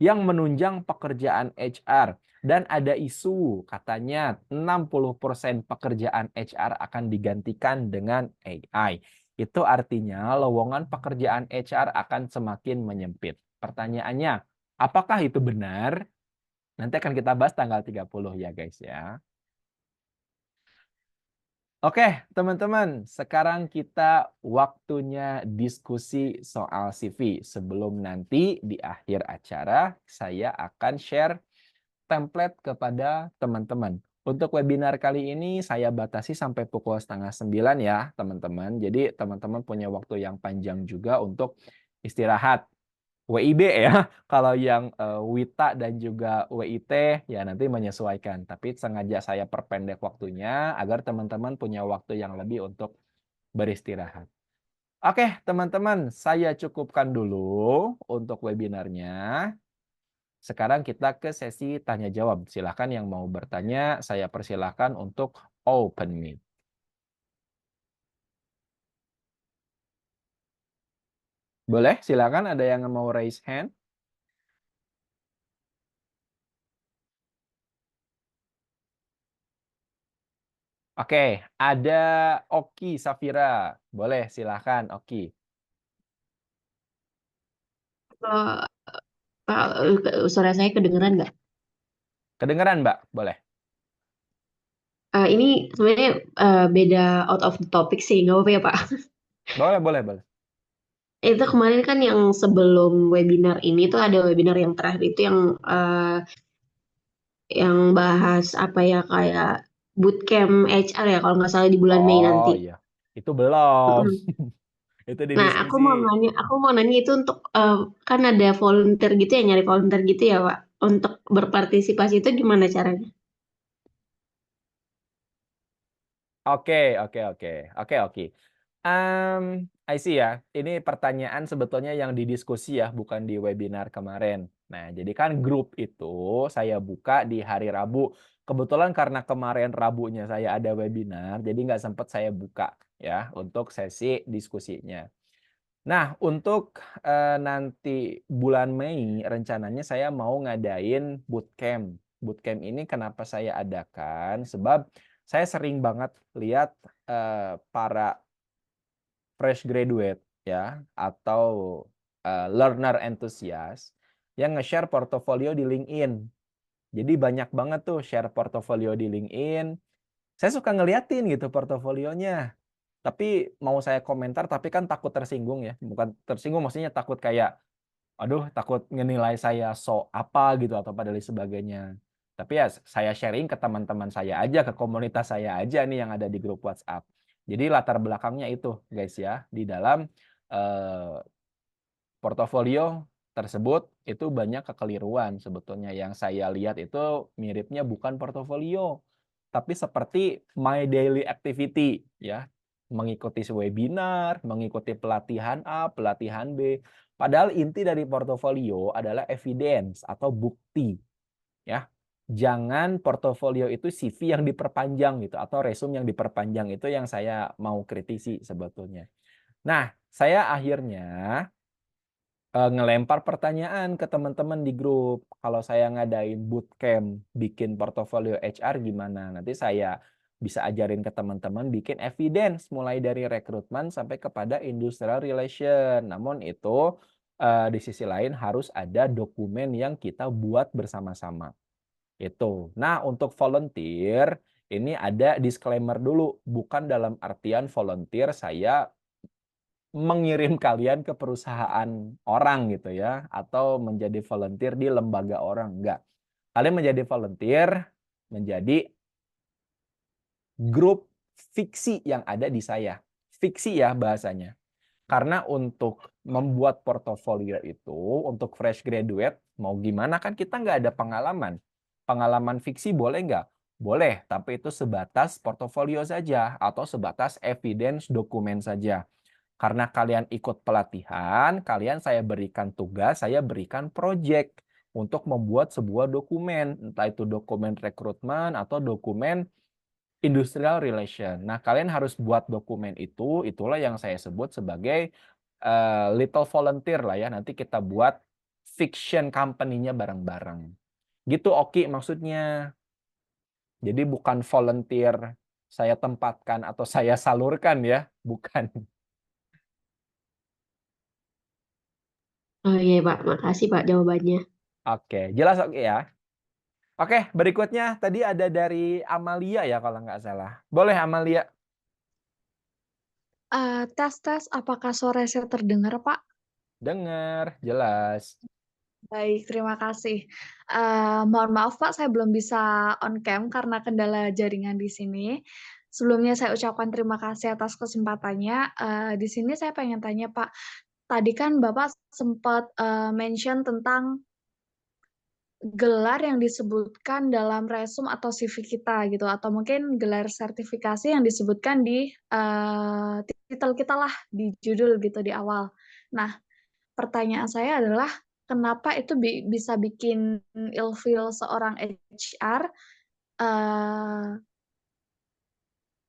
yang menunjang pekerjaan HR. Dan ada isu katanya 60% pekerjaan HR akan digantikan dengan AI. Itu artinya lowongan pekerjaan HR akan semakin menyempit. Pertanyaannya, apakah itu benar? Nanti akan kita bahas tanggal 30 ya guys ya. Oke, teman-teman, sekarang kita waktunya diskusi soal CV. Sebelum nanti di akhir acara, saya akan share template kepada teman-teman. Untuk webinar kali ini saya batasi sampai pukul 8:30 ya, teman-teman. Jadi teman-teman punya waktu yang panjang juga untuk istirahat. WIB ya, kalau yang WITA dan juga WIT ya nanti menyesuaikan. Tapi sengaja saya perpendek waktunya agar teman-teman punya waktu yang lebih untuk beristirahat. Oke, teman-teman, saya cukupkan dulu untuk webinarnya. Sekarang kita ke sesi tanya jawab. Silakan yang mau bertanya, saya persilahkan untuk open mic. Boleh, silakan ada yang mau raise hand. Oke, ada Oki Safira. Boleh, silakan Oki. Kalau suara saya kedengeran nggak? Kedengeran, Mbak? Boleh. Ini sebenarnya beda out of the topic sih, nggak apa-apa ya Pak. Boleh, boleh, boleh. Itu kemarin kan yang sebelum webinar ini tuh ada webinar yang terakhir itu yang bahas apa ya kayak bootcamp HR ya kalau nggak salah di bulan Mei Oh nanti. iya, itu belum. Mm-mm. Itu di Nah, diskusi. aku mau nanya itu untuk kan ada volunteer gitu ya nyari volunteer gitu ya Pak. Untuk berpartisipasi itu gimana caranya? Oke, oke, oke. Oke, oke. I see ya. Ini pertanyaan sebetulnya yang didiskusi ya, bukan di webinar kemarin. Nah, jadi kan grup itu saya buka di hari Rabu. Kebetulan karena kemarin Rabunya saya ada webinar, jadi nggak sempat saya buka ya untuk sesi diskusinya. Nah, untuk nanti bulan Mei rencananya saya mau ngadain bootcamp. Bootcamp ini kenapa saya adakan? Sebab saya sering banget lihat para fresh graduate ya atau learner enthusiast yang nge-share portofolio di LinkedIn. Jadi banyak banget tuh share portofolio di LinkedIn. Saya suka ngeliatin gitu portofolionya. Tapi mau saya komentar tapi kan takut tersinggung ya. Bukan tersinggung maksudnya takut kayak aduh takut ngenilai saya so apa gitu atau pada lain sebagainya. Tapi ya saya sharing ke teman-teman saya aja, ke komunitas saya aja nih yang ada di grup WhatsApp. Jadi latar belakangnya itu guys ya, di dalam eh, portofolio tersebut itu banyak kekeliruan sebetulnya. Yang saya lihat itu miripnya bukan portofolio, tapi seperti my daily activity ya. Mengikuti webinar, mengikuti pelatihan A, pelatihan B. Padahal inti dari portofolio adalah evidence atau bukti ya. Jangan portofolio itu CV yang diperpanjang gitu atau resume yang diperpanjang, itu yang saya mau kritisi sebetulnya. Nah, saya akhirnya ngelempar pertanyaan ke teman-teman di grup. Kalau saya ngadain bootcamp bikin portofolio HR gimana? Nanti saya bisa ajarin ke teman-teman bikin evidence mulai dari rekrutmen sampai kepada industrial relation. Namun itu di sisi lain harus ada dokumen yang kita buat bersama-sama. Itu. Nah, untuk volunteer ini ada disclaimer dulu, bukan dalam artian volunteer saya mengirim kalian ke perusahaan orang gitu ya, atau menjadi volunteer di lembaga orang, enggak. Kalian menjadi volunteer, menjadi grup fiksi yang ada di saya. Fiksi ya bahasanya. Karena untuk membuat portofolio itu, untuk fresh graduate, mau gimana kan kita nggak ada pengalaman. Pengalaman fiksi boleh nggak? Boleh, tapi itu sebatas portofolio saja atau sebatas evidence dokumen saja. Karena kalian ikut pelatihan, kalian saya berikan tugas, saya berikan project untuk membuat sebuah dokumen, entah itu dokumen rekrutmen atau dokumen industrial relation. Nah, kalian harus buat dokumen itu, itulah yang saya sebut sebagai little volunteer lah ya. Nanti kita buat fiction company-nya bareng-bareng. Gitu Oki maksudnya. Jadi bukan volunteer saya tempatkan atau saya salurkan ya, bukan. Oh iya Pak, makasih Pak jawabannya. Oke, jelas Oki ya. Oke, berikutnya tadi ada dari Amalia ya kalau nggak salah. Boleh Amalia? Tes, apakah suara saya terdengar, Pak? Dengar, jelas. Baik, terima kasih. Mohon maaf, Pak, saya belum bisa on cam karena kendala jaringan di sini. Sebelumnya saya ucapkan terima kasih atas kesempatannya. Di sini saya pengen tanya, Pak, tadi kan Bapak sempat mention tentang gelar yang disebutkan dalam resume atau CV kita gitu, atau mungkin gelar sertifikasi yang disebutkan di titel kita lah, di judul gitu di awal. Nah, pertanyaan saya adalah kenapa itu bisa bikin ilfeel seorang HR? eh,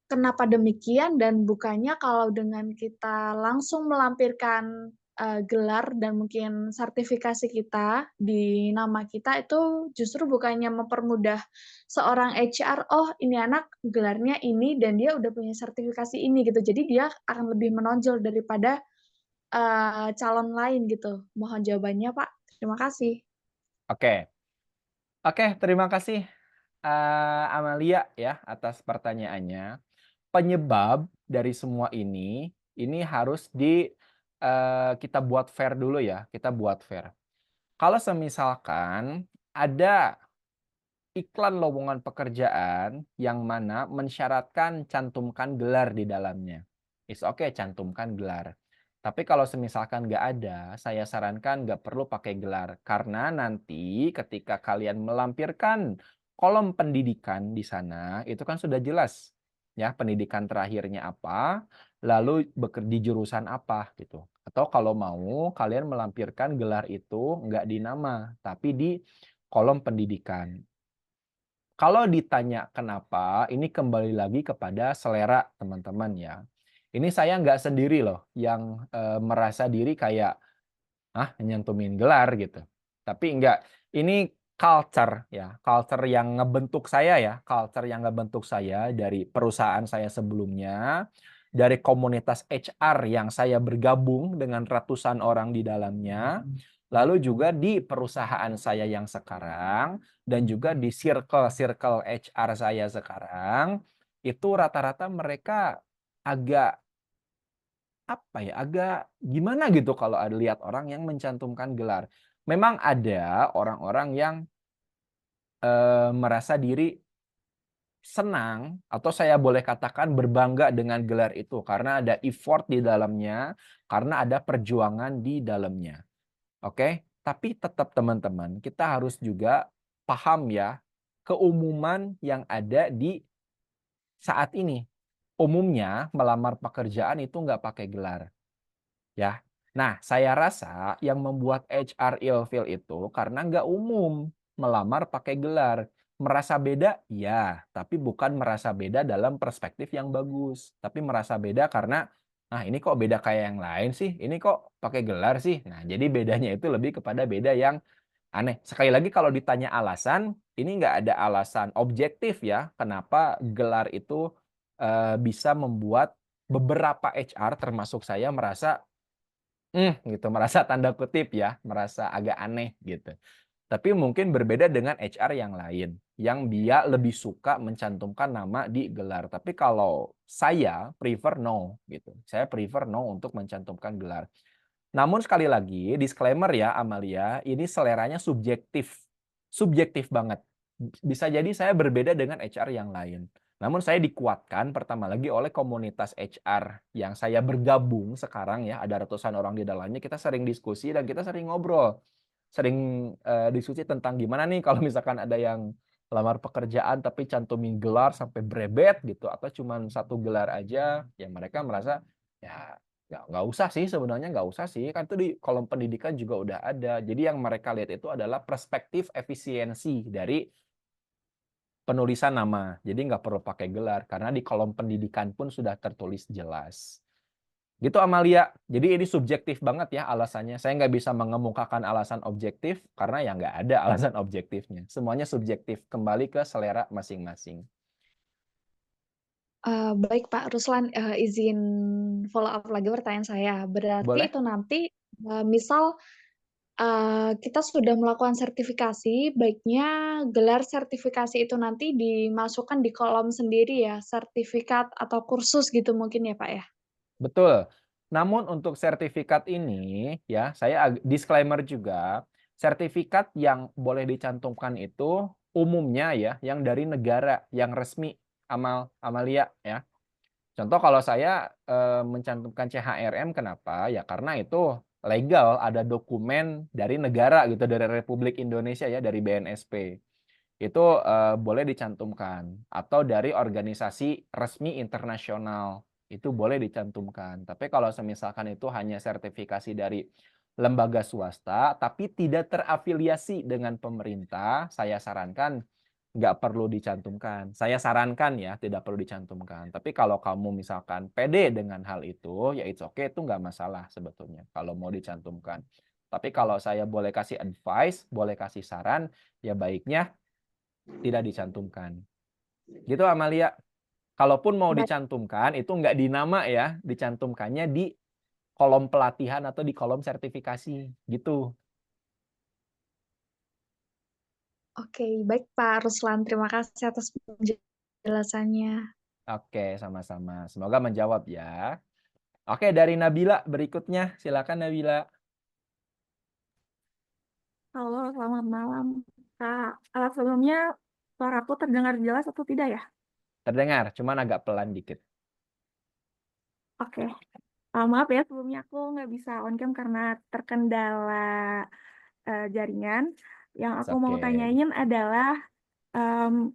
Kenapa demikian dan bukannya kalau dengan kita langsung melampirkan gelar dan mungkin sertifikasi kita di nama kita itu justru bukannya mempermudah seorang HR, oh ini anak gelarnya ini dan dia udah punya sertifikasi ini gitu. Jadi dia akan lebih menonjol daripada calon lain gitu. Mohon jawabannya, Pak. Terima kasih. Oke. Oke, terima kasih Amalia ya atas pertanyaannya. Penyebab dari semua ini harus kita buat fair dulu ya, kita buat fair. Kalau semisalkan ada iklan lowongan pekerjaan yang mana mensyaratkan cantumkan gelar di dalamnya. It's okay, cantumkan gelar. Tapi kalau semisalkan nggak ada, saya sarankan nggak perlu pakai gelar. Karena nanti ketika kalian melampirkan kolom pendidikan di sana, itu kan sudah jelas. Ya, pendidikan terakhirnya apa, lalu di jurusan apa gitu. Atau kalau mau, kalian melampirkan gelar itu nggak di nama, tapi di kolom pendidikan. Kalau ditanya kenapa, ini kembali lagi kepada selera teman-teman ya. Ini saya nggak sendiri loh yang merasa diri kayak nyentumin gelar gitu. Tapi enggak, ini culture ya, culture yang ngebentuk saya ya, culture yang ngebentuk saya dari perusahaan saya sebelumnya, dari komunitas HR yang saya bergabung dengan ratusan orang di dalamnya, lalu juga di perusahaan saya yang sekarang, dan juga di circle-circle HR saya sekarang, itu rata-rata mereka agak agak gimana gitu kalau ada lihat orang yang mencantumkan gelar. Memang ada orang-orang yang merasa diri senang atau saya boleh katakan berbangga dengan gelar itu karena ada effort di dalamnya, karena ada perjuangan di dalamnya. Oke, tapi tetap teman-teman, kita harus juga paham ya keumuman yang ada di saat ini. Umumnya melamar pekerjaan itu nggak pakai gelar, ya. Nah, saya rasa yang membuat HR ilfeel itu karena nggak umum melamar pakai gelar. Merasa beda, ya, tapi bukan merasa beda dalam perspektif yang bagus. Tapi merasa beda karena, nah ini kok beda kayak yang lain sih, ini kok pakai gelar sih. Nah, jadi bedanya itu lebih kepada beda yang aneh. Sekali lagi kalau ditanya alasan, ini nggak ada alasan objektif ya, kenapa gelar itu bisa membuat beberapa HR termasuk saya merasa gitu, merasa tanda kutip ya, merasa agak aneh gitu. Tapi mungkin berbeda dengan HR yang lain, yang dia lebih suka mencantumkan nama di gelar. Tapi kalau saya prefer no gitu. Saya prefer no untuk mencantumkan gelar. Namun sekali lagi, disclaimer ya Amalia, ini seleranya subjektif. Subjektif banget. Bisa jadi saya berbeda dengan HR yang lain. Namun saya dikuatkan pertama lagi oleh komunitas HR yang saya bergabung sekarang ya, ada ratusan orang di dalamnya, kita sering diskusi dan kita sering ngobrol. Sering diskusi tentang gimana nih kalau misalkan ada yang lamar pekerjaan tapi cantumin gelar sampai brebet gitu atau cuman satu gelar aja, ya mereka merasa ya nggak usah sih sebenarnya, nggak usah sih, kan itu di kolom pendidikan juga udah ada. Jadi yang mereka lihat itu adalah perspektif efisiensi dari penulisan nama. Jadi nggak perlu pakai gelar, karena di kolom pendidikan pun sudah tertulis jelas. Gitu Amalia, jadi ini subjektif banget ya alasannya. Saya nggak bisa mengemukakan alasan objektif, karena ya nggak ada alasan objektifnya. Semuanya subjektif, kembali ke selera masing-masing. Baik Pak Ruslan, izin follow up lagi pertanyaan saya. Berarti Boleh? itu nanti, misal kita sudah melakukan sertifikasi, baiknya gelar sertifikasi itu nanti dimasukkan di kolom sendiri ya, sertifikat atau kursus gitu mungkin ya Pak ya? Betul. Namun untuk sertifikat ini ya, saya disclaimer juga, sertifikat yang boleh dicantumkan itu umumnya ya yang dari negara yang resmi, Amalia ya. Contoh kalau saya mencantumkan CHRM kenapa? Ya karena itu legal, ada dokumen dari negara gitu, dari Republik Indonesia ya, dari BNSP. Itu boleh dicantumkan, atau dari organisasi resmi internasional itu boleh dicantumkan. Tapi kalau semisalkan itu hanya sertifikasi dari lembaga swasta tapi tidak terafiliasi dengan pemerintah, saya sarankan nggak perlu dicantumkan. Saya sarankan ya tidak perlu dicantumkan. Tapi kalau kamu misalkan pede dengan hal itu, ya it's okay, itu nggak masalah sebetulnya kalau mau dicantumkan. Tapi kalau saya boleh kasih advice, boleh kasih saran, ya baiknya tidak dicantumkan. Gitu Amalia. Kalaupun mau Baik. dicantumkan, itu nggak di nama ya, dicantumkannya di kolom pelatihan atau di kolom sertifikasi, gitu. Oke, baik Pak Ruslan, terima kasih atas penjelasannya. Oke, sama-sama. Semoga menjawab ya. Oke, dari Nabila berikutnya. Silakan Nabila. Halo, selamat malam, Kak. Sebelumnya suaraku terdengar jelas atau tidak ya? Terdengar, cuman agak pelan dikit. Oke. Maaf ya, sebelumnya aku nggak bisa on cam karena terkendala jaringan. Yang aku mau Oke. tanyain adalah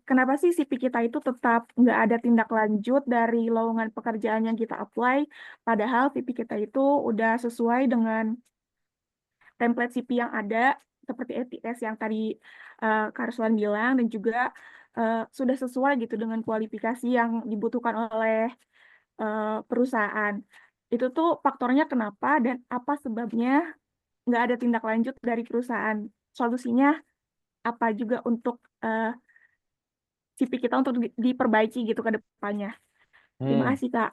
kenapa sih CV kita itu tetap nggak ada tindak lanjut dari lowongan pekerjaan yang kita apply, padahal CV kita itu udah sesuai dengan template CV yang ada seperti ATS yang tadi Kak Ruslan bilang, dan juga sudah sesuai gitu dengan kualifikasi yang dibutuhkan oleh perusahaan. Itu tuh faktornya kenapa dan apa sebabnya nggak ada tindak lanjut dari perusahaan. Solusinya apa juga untuk CV kita untuk diperbaiki gitu ke depannya. Terima kasih, Kak.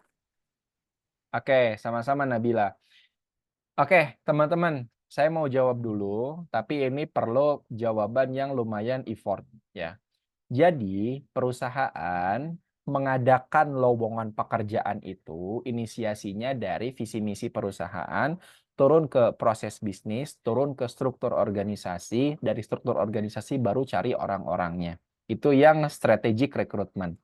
Oke, sama-sama Nabila. Oke, teman-teman, saya mau jawab dulu, tapi ini perlu jawaban yang lumayan effort ya. Jadi, perusahaan mengadakan lowongan pekerjaan itu inisiasinya dari visi misi perusahaan, turun ke proses bisnis, turun ke struktur organisasi, dari struktur organisasi baru cari orang-orangnya. Itu yang strategic recruitment.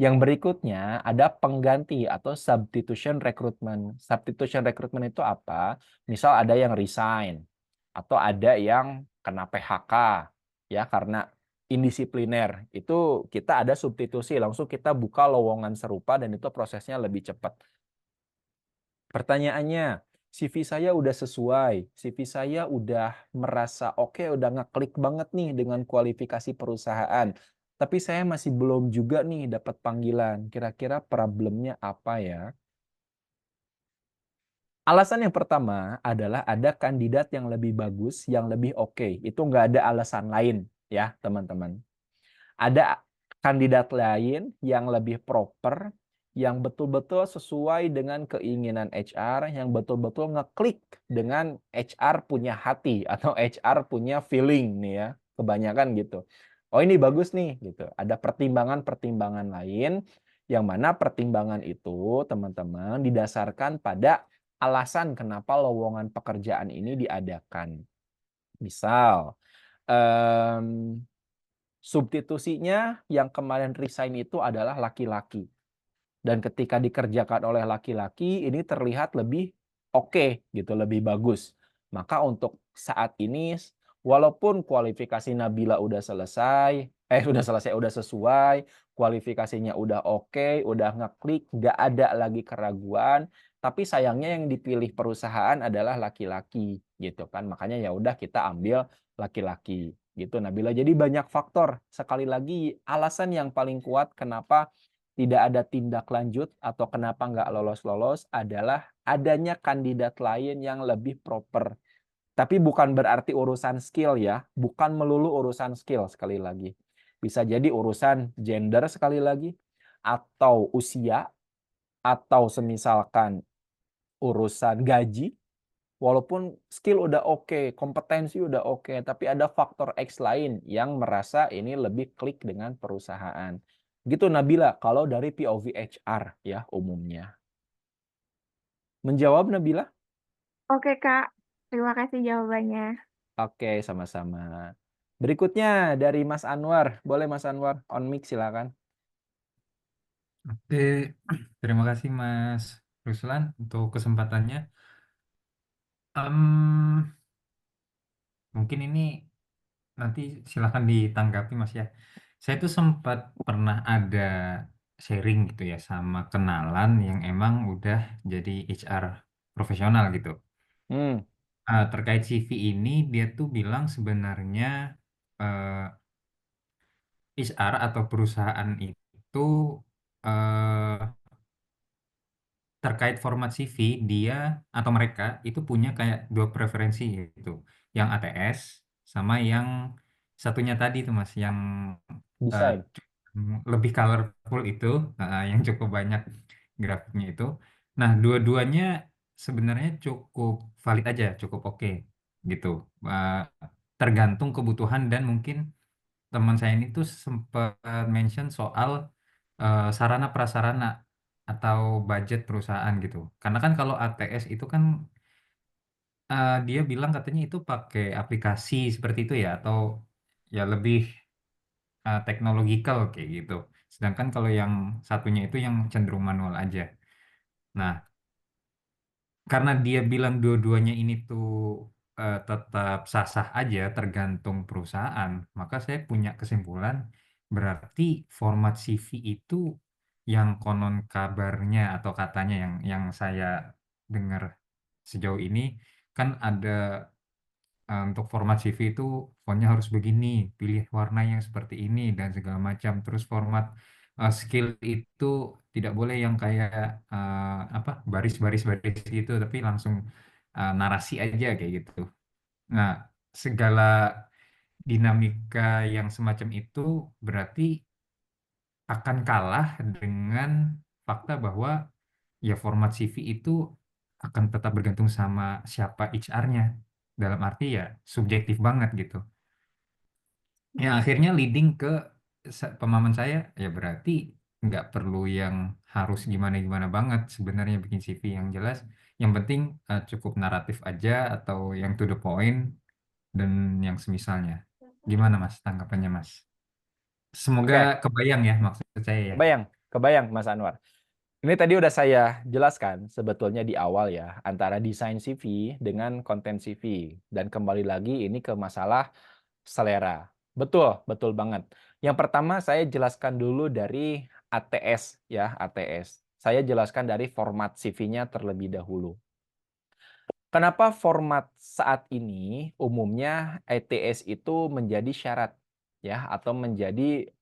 Yang berikutnya ada pengganti atau substitution recruitment. Substitution recruitment itu apa? Misal ada yang resign atau ada yang kena PHK ya karena indisipliner. Itu kita ada substitusi, langsung kita buka lowongan serupa dan itu prosesnya lebih cepat. Pertanyaannya, CV saya udah sesuai, CV saya udah merasa oke, udah ngeklik banget nih dengan kualifikasi perusahaan. Tapi saya masih belum juga nih dapat panggilan. Kira-kira problemnya apa ya? Alasan yang pertama adalah ada kandidat yang lebih bagus, yang lebih oke. Itu nggak ada alasan lain ya teman-teman. Ada kandidat lain yang lebih proper, yang betul-betul sesuai dengan keinginan HR, yang betul-betul ngeklik dengan HR punya hati atau HR punya feeling nih ya. Kebanyakan gitu. Oh ini bagus nih gitu. Ada pertimbangan-pertimbangan lain yang mana pertimbangan itu teman-teman didasarkan pada alasan kenapa lowongan pekerjaan ini diadakan. Misal, substitusinya yang kemarin resign itu adalah laki-laki. Dan ketika dikerjakan oleh laki-laki, ini terlihat lebih oke gitu, lebih bagus. Maka untuk saat ini, walaupun kualifikasi Nabila udah selesai, udah sesuai, kualifikasinya udah oke, udah ngeklik, nggak ada lagi keraguan, tapi sayangnya yang dipilih perusahaan adalah laki-laki gitu kan. Makanya ya udah kita ambil laki-laki gitu Nabila. Jadi banyak faktor. Sekali lagi alasan yang paling kuat kenapa tidak ada tindak lanjut atau kenapa nggak lolos-lolos adalah adanya kandidat lain yang lebih proper. Tapi bukan berarti urusan skill ya, bukan melulu urusan skill sekali lagi. Bisa jadi urusan gender sekali lagi, atau usia, atau semisalkan urusan gaji, walaupun skill udah oke, kompetensi udah oke, tapi ada faktor X lain yang merasa ini lebih klik dengan perusahaan. Gitu Nabila, kalau dari POV HR ya umumnya. Menjawab Nabila? Oke, Kak. Terima kasih jawabannya. Oke, sama-sama. Berikutnya dari Mas Anwar. Boleh Mas Anwar, on mic silakan. Oke, terima kasih Mas Ruslan untuk kesempatannya. Mungkin ini nanti silahkan ditanggapi Mas ya. Saya tuh sempat pernah ada sharing gitu ya sama kenalan yang emang udah jadi HR profesional gitu. Hmm, Terkait CV ini dia tuh bilang sebenarnya eh, HR atau perusahaan itu eh, terkait format CV dia atau mereka itu punya kayak dua preferensi gitu, yang ATS sama yang satunya tadi tuh Mas, yang eh, desain. lebih colorful itu, yang cukup banyak grafiknya itu. Nah, dua-duanya sebenarnya cukup valid aja, cukup oke gitu. Eh, Tergantung kebutuhan dan mungkin teman saya ini tuh sempat mention soal sarana prasarana atau budget perusahaan gitu. Karena kan kalau ATS itu kan dia bilang katanya itu pakai aplikasi seperti itu ya, atau ya lebih teknologikal kayak gitu. Sedangkan kalau yang satunya itu yang cenderung manual aja. Nah, karena dia bilang dua-duanya ini tuh tetap sah-sah aja tergantung perusahaan, maka saya punya kesimpulan berarti format CV itu yang konon kabarnya atau katanya yang saya dengar sejauh ini kan ada untuk format CV itu fontnya harus begini, pilih warna yang seperti ini dan segala macam. Terus format skill itu tidak boleh yang kayak apa baris-baris gitu, tapi langsung narasi aja kayak gitu. Nah, segala dinamika yang semacam itu berarti akan kalah dengan fakta bahwa ya format CV itu akan tetap bergantung sama siapa HR-nya. Dalam arti ya subjektif banget gitu. Yang akhirnya leading ke pemahaman saya ya berarti nggak perlu yang harus gimana-gimana banget sebenarnya bikin CV yang jelas. Yang penting cukup naratif aja atau yang to the point dan yang semisalnya. Gimana Mas tanggapannya Mas? Semoga Oke, kebayang ya maksud saya ya. kebayang Mas Anwar. Ini tadi udah saya jelaskan sebetulnya di awal ya, antara desain CV dengan konten CV. Dan kembali lagi ini ke masalah selera. Betul, betul banget. Yang pertama saya jelaskan dulu dari ATS ya, ATS. Saya jelaskan dari format CV-nya terlebih dahulu. Kenapa format saat ini umumnya ATS itu menjadi syarat ya atau menjadi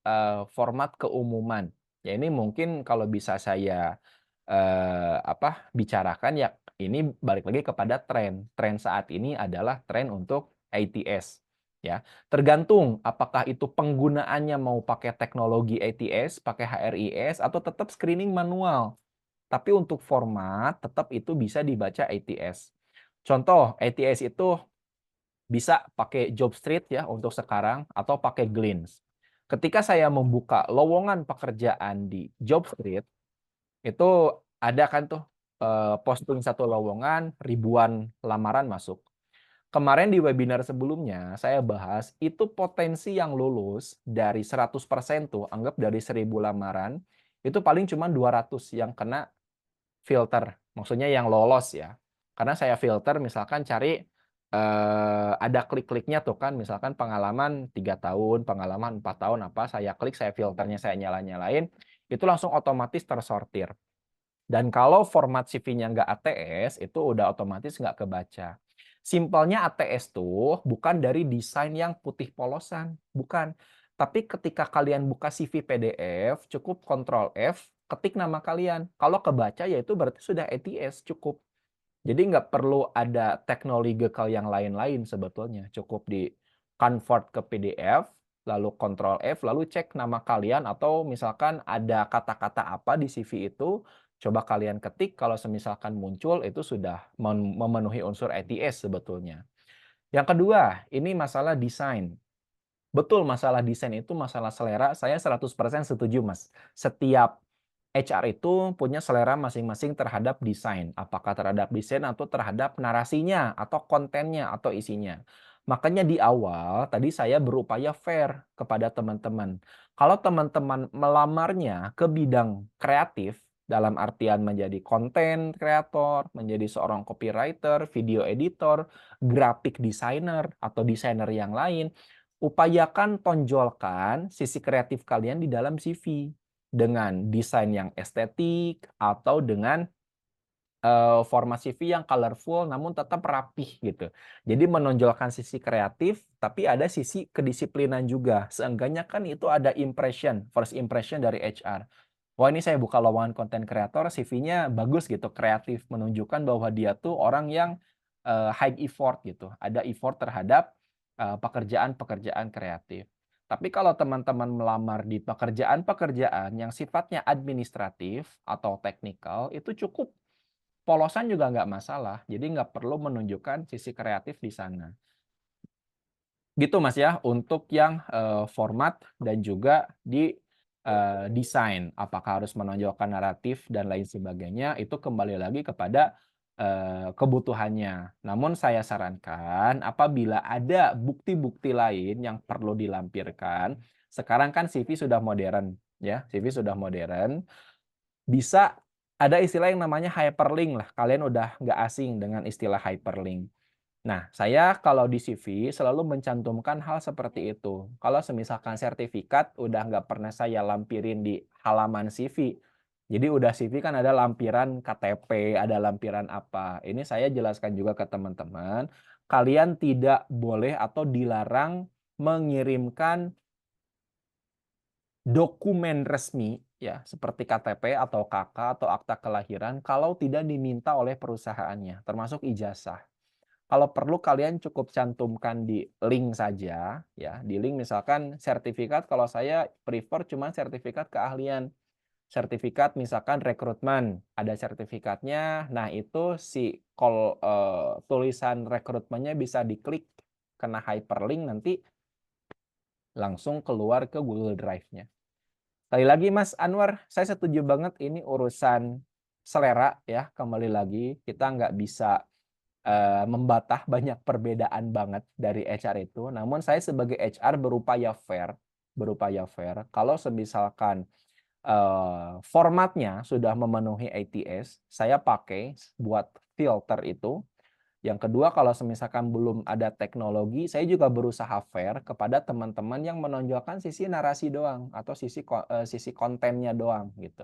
format keumuman. Ya ini mungkin kalau bisa saya bicarakan ya ini balik lagi kepada tren. Tren saat ini adalah tren untuk ATS ya. Tergantung apakah itu penggunaannya mau pakai teknologi ATS, pakai HRIS atau tetap screening manual. Tapi untuk format tetap itu bisa dibaca ATS. Contoh, ATS itu bisa pakai Jobstreet ya untuk sekarang atau pakai Glints. Ketika saya membuka lowongan pekerjaan di Jobstreet, itu ada kan tuh posting satu lowongan, ribuan lamaran masuk. Kemarin di webinar sebelumnya saya bahas itu potensi yang lulus dari 100% tuh, anggap dari 1000 lamaran, itu paling cuma 200 yang kena filter, maksudnya yang lolos ya. Karena saya filter misalkan cari ada klik-kliknya tuh kan, misalkan pengalaman 3 tahun, pengalaman 4 tahun apa, saya klik, saya filternya saya nyala-nyalain, itu langsung otomatis tersortir. Dan kalau format CV-nya nggak ATS, itu udah otomatis nggak kebaca. Simpelnya ATS tuh bukan dari desain yang putih polosan, bukan. Tapi ketika kalian buka CV PDF, cukup Ctrl F, ketik nama kalian. Kalau kebaca ya itu berarti sudah ATS, cukup. Jadi nggak perlu ada teknological yang lain-lain sebetulnya. Cukup di convert ke PDF, lalu Ctrl F, lalu cek nama kalian atau misalkan ada kata-kata apa di CV itu, coba kalian ketik, kalau semisalkan muncul itu sudah memenuhi unsur ATS sebetulnya. Yang kedua, ini masalah desain. Betul, masalah desain itu masalah selera, saya 100% setuju, Mas. Setiap HR itu punya selera masing-masing terhadap desain. Apakah terhadap desain atau terhadap narasinya, atau kontennya, atau isinya. Makanya di awal, tadi saya berupaya fair kepada teman-teman. Kalau teman-teman melamarnya ke bidang kreatif, dalam artian menjadi konten kreator, menjadi seorang copywriter, video editor, graphic designer, atau desainer yang lain, upayakan tonjolkan sisi kreatif kalian di dalam CV dengan desain yang estetik atau dengan format CV yang colorful namun tetap rapih gitu. Jadi menonjolkan sisi kreatif tapi ada sisi kedisiplinan juga. Seenggaknya kan itu ada impression, first impression dari HR. Wah, ini saya buka lowongan konten kreator, CV-nya bagus gitu, kreatif, menunjukkan bahwa dia tuh orang yang high effort gitu. Ada effort terhadap pekerjaan-pekerjaan kreatif. Tapi kalau teman-teman melamar di pekerjaan-pekerjaan yang sifatnya administratif atau teknikal, itu cukup polosan juga nggak masalah. Jadi nggak perlu menunjukkan sisi kreatif di sana. Gitu Mas ya, untuk yang format dan juga di desain. Apakah harus menonjolkan naratif dan lain sebagainya, itu kembali lagi kepada kebutuhannya. Namun saya sarankan apabila ada bukti-bukti lain yang perlu dilampirkan, sekarang kan CV sudah modern ya, CV sudah modern, bisa ada istilah yang namanya hyperlink lah. Kalian udah nggak asing dengan istilah hyperlink. Nah, saya kalau di CV selalu mencantumkan hal seperti itu. Kalau semisalkan sertifikat udah nggak pernah saya lampirin di halaman CV. Jadi udah CV kan ada lampiran KTP, ada lampiran apa. Ini saya jelaskan juga ke teman-teman. Kalian tidak boleh atau dilarang mengirimkan dokumen resmi ya seperti KTP atau KK atau akta kelahiran kalau tidak diminta oleh perusahaannya, termasuk ijazah. Kalau perlu kalian cukup cantumkan di link saja ya. Di link misalkan sertifikat, kalau saya prefer cuma sertifikat keahlian. Sertifikat misalkan rekrutmen, ada sertifikatnya. Nah, itu si tulisan rekrutmennya bisa diklik kena hyperlink nanti langsung keluar ke Google Drive-nya. Sekali lagi Mas Anwar, saya setuju banget ini urusan selera ya. Kembali lagi kita nggak bisa membatah banyak perbedaan banget dari HR itu. Namun saya sebagai HR berupaya fair berupaya fair. Kalau semisalkan formatnya sudah memenuhi ATS, saya pakai buat filter itu. Yang kedua, kalau semisalkan belum ada teknologi, saya juga berusaha fair kepada teman-teman yang menonjolkan sisi narasi doang atau sisi kontennya doang gitu.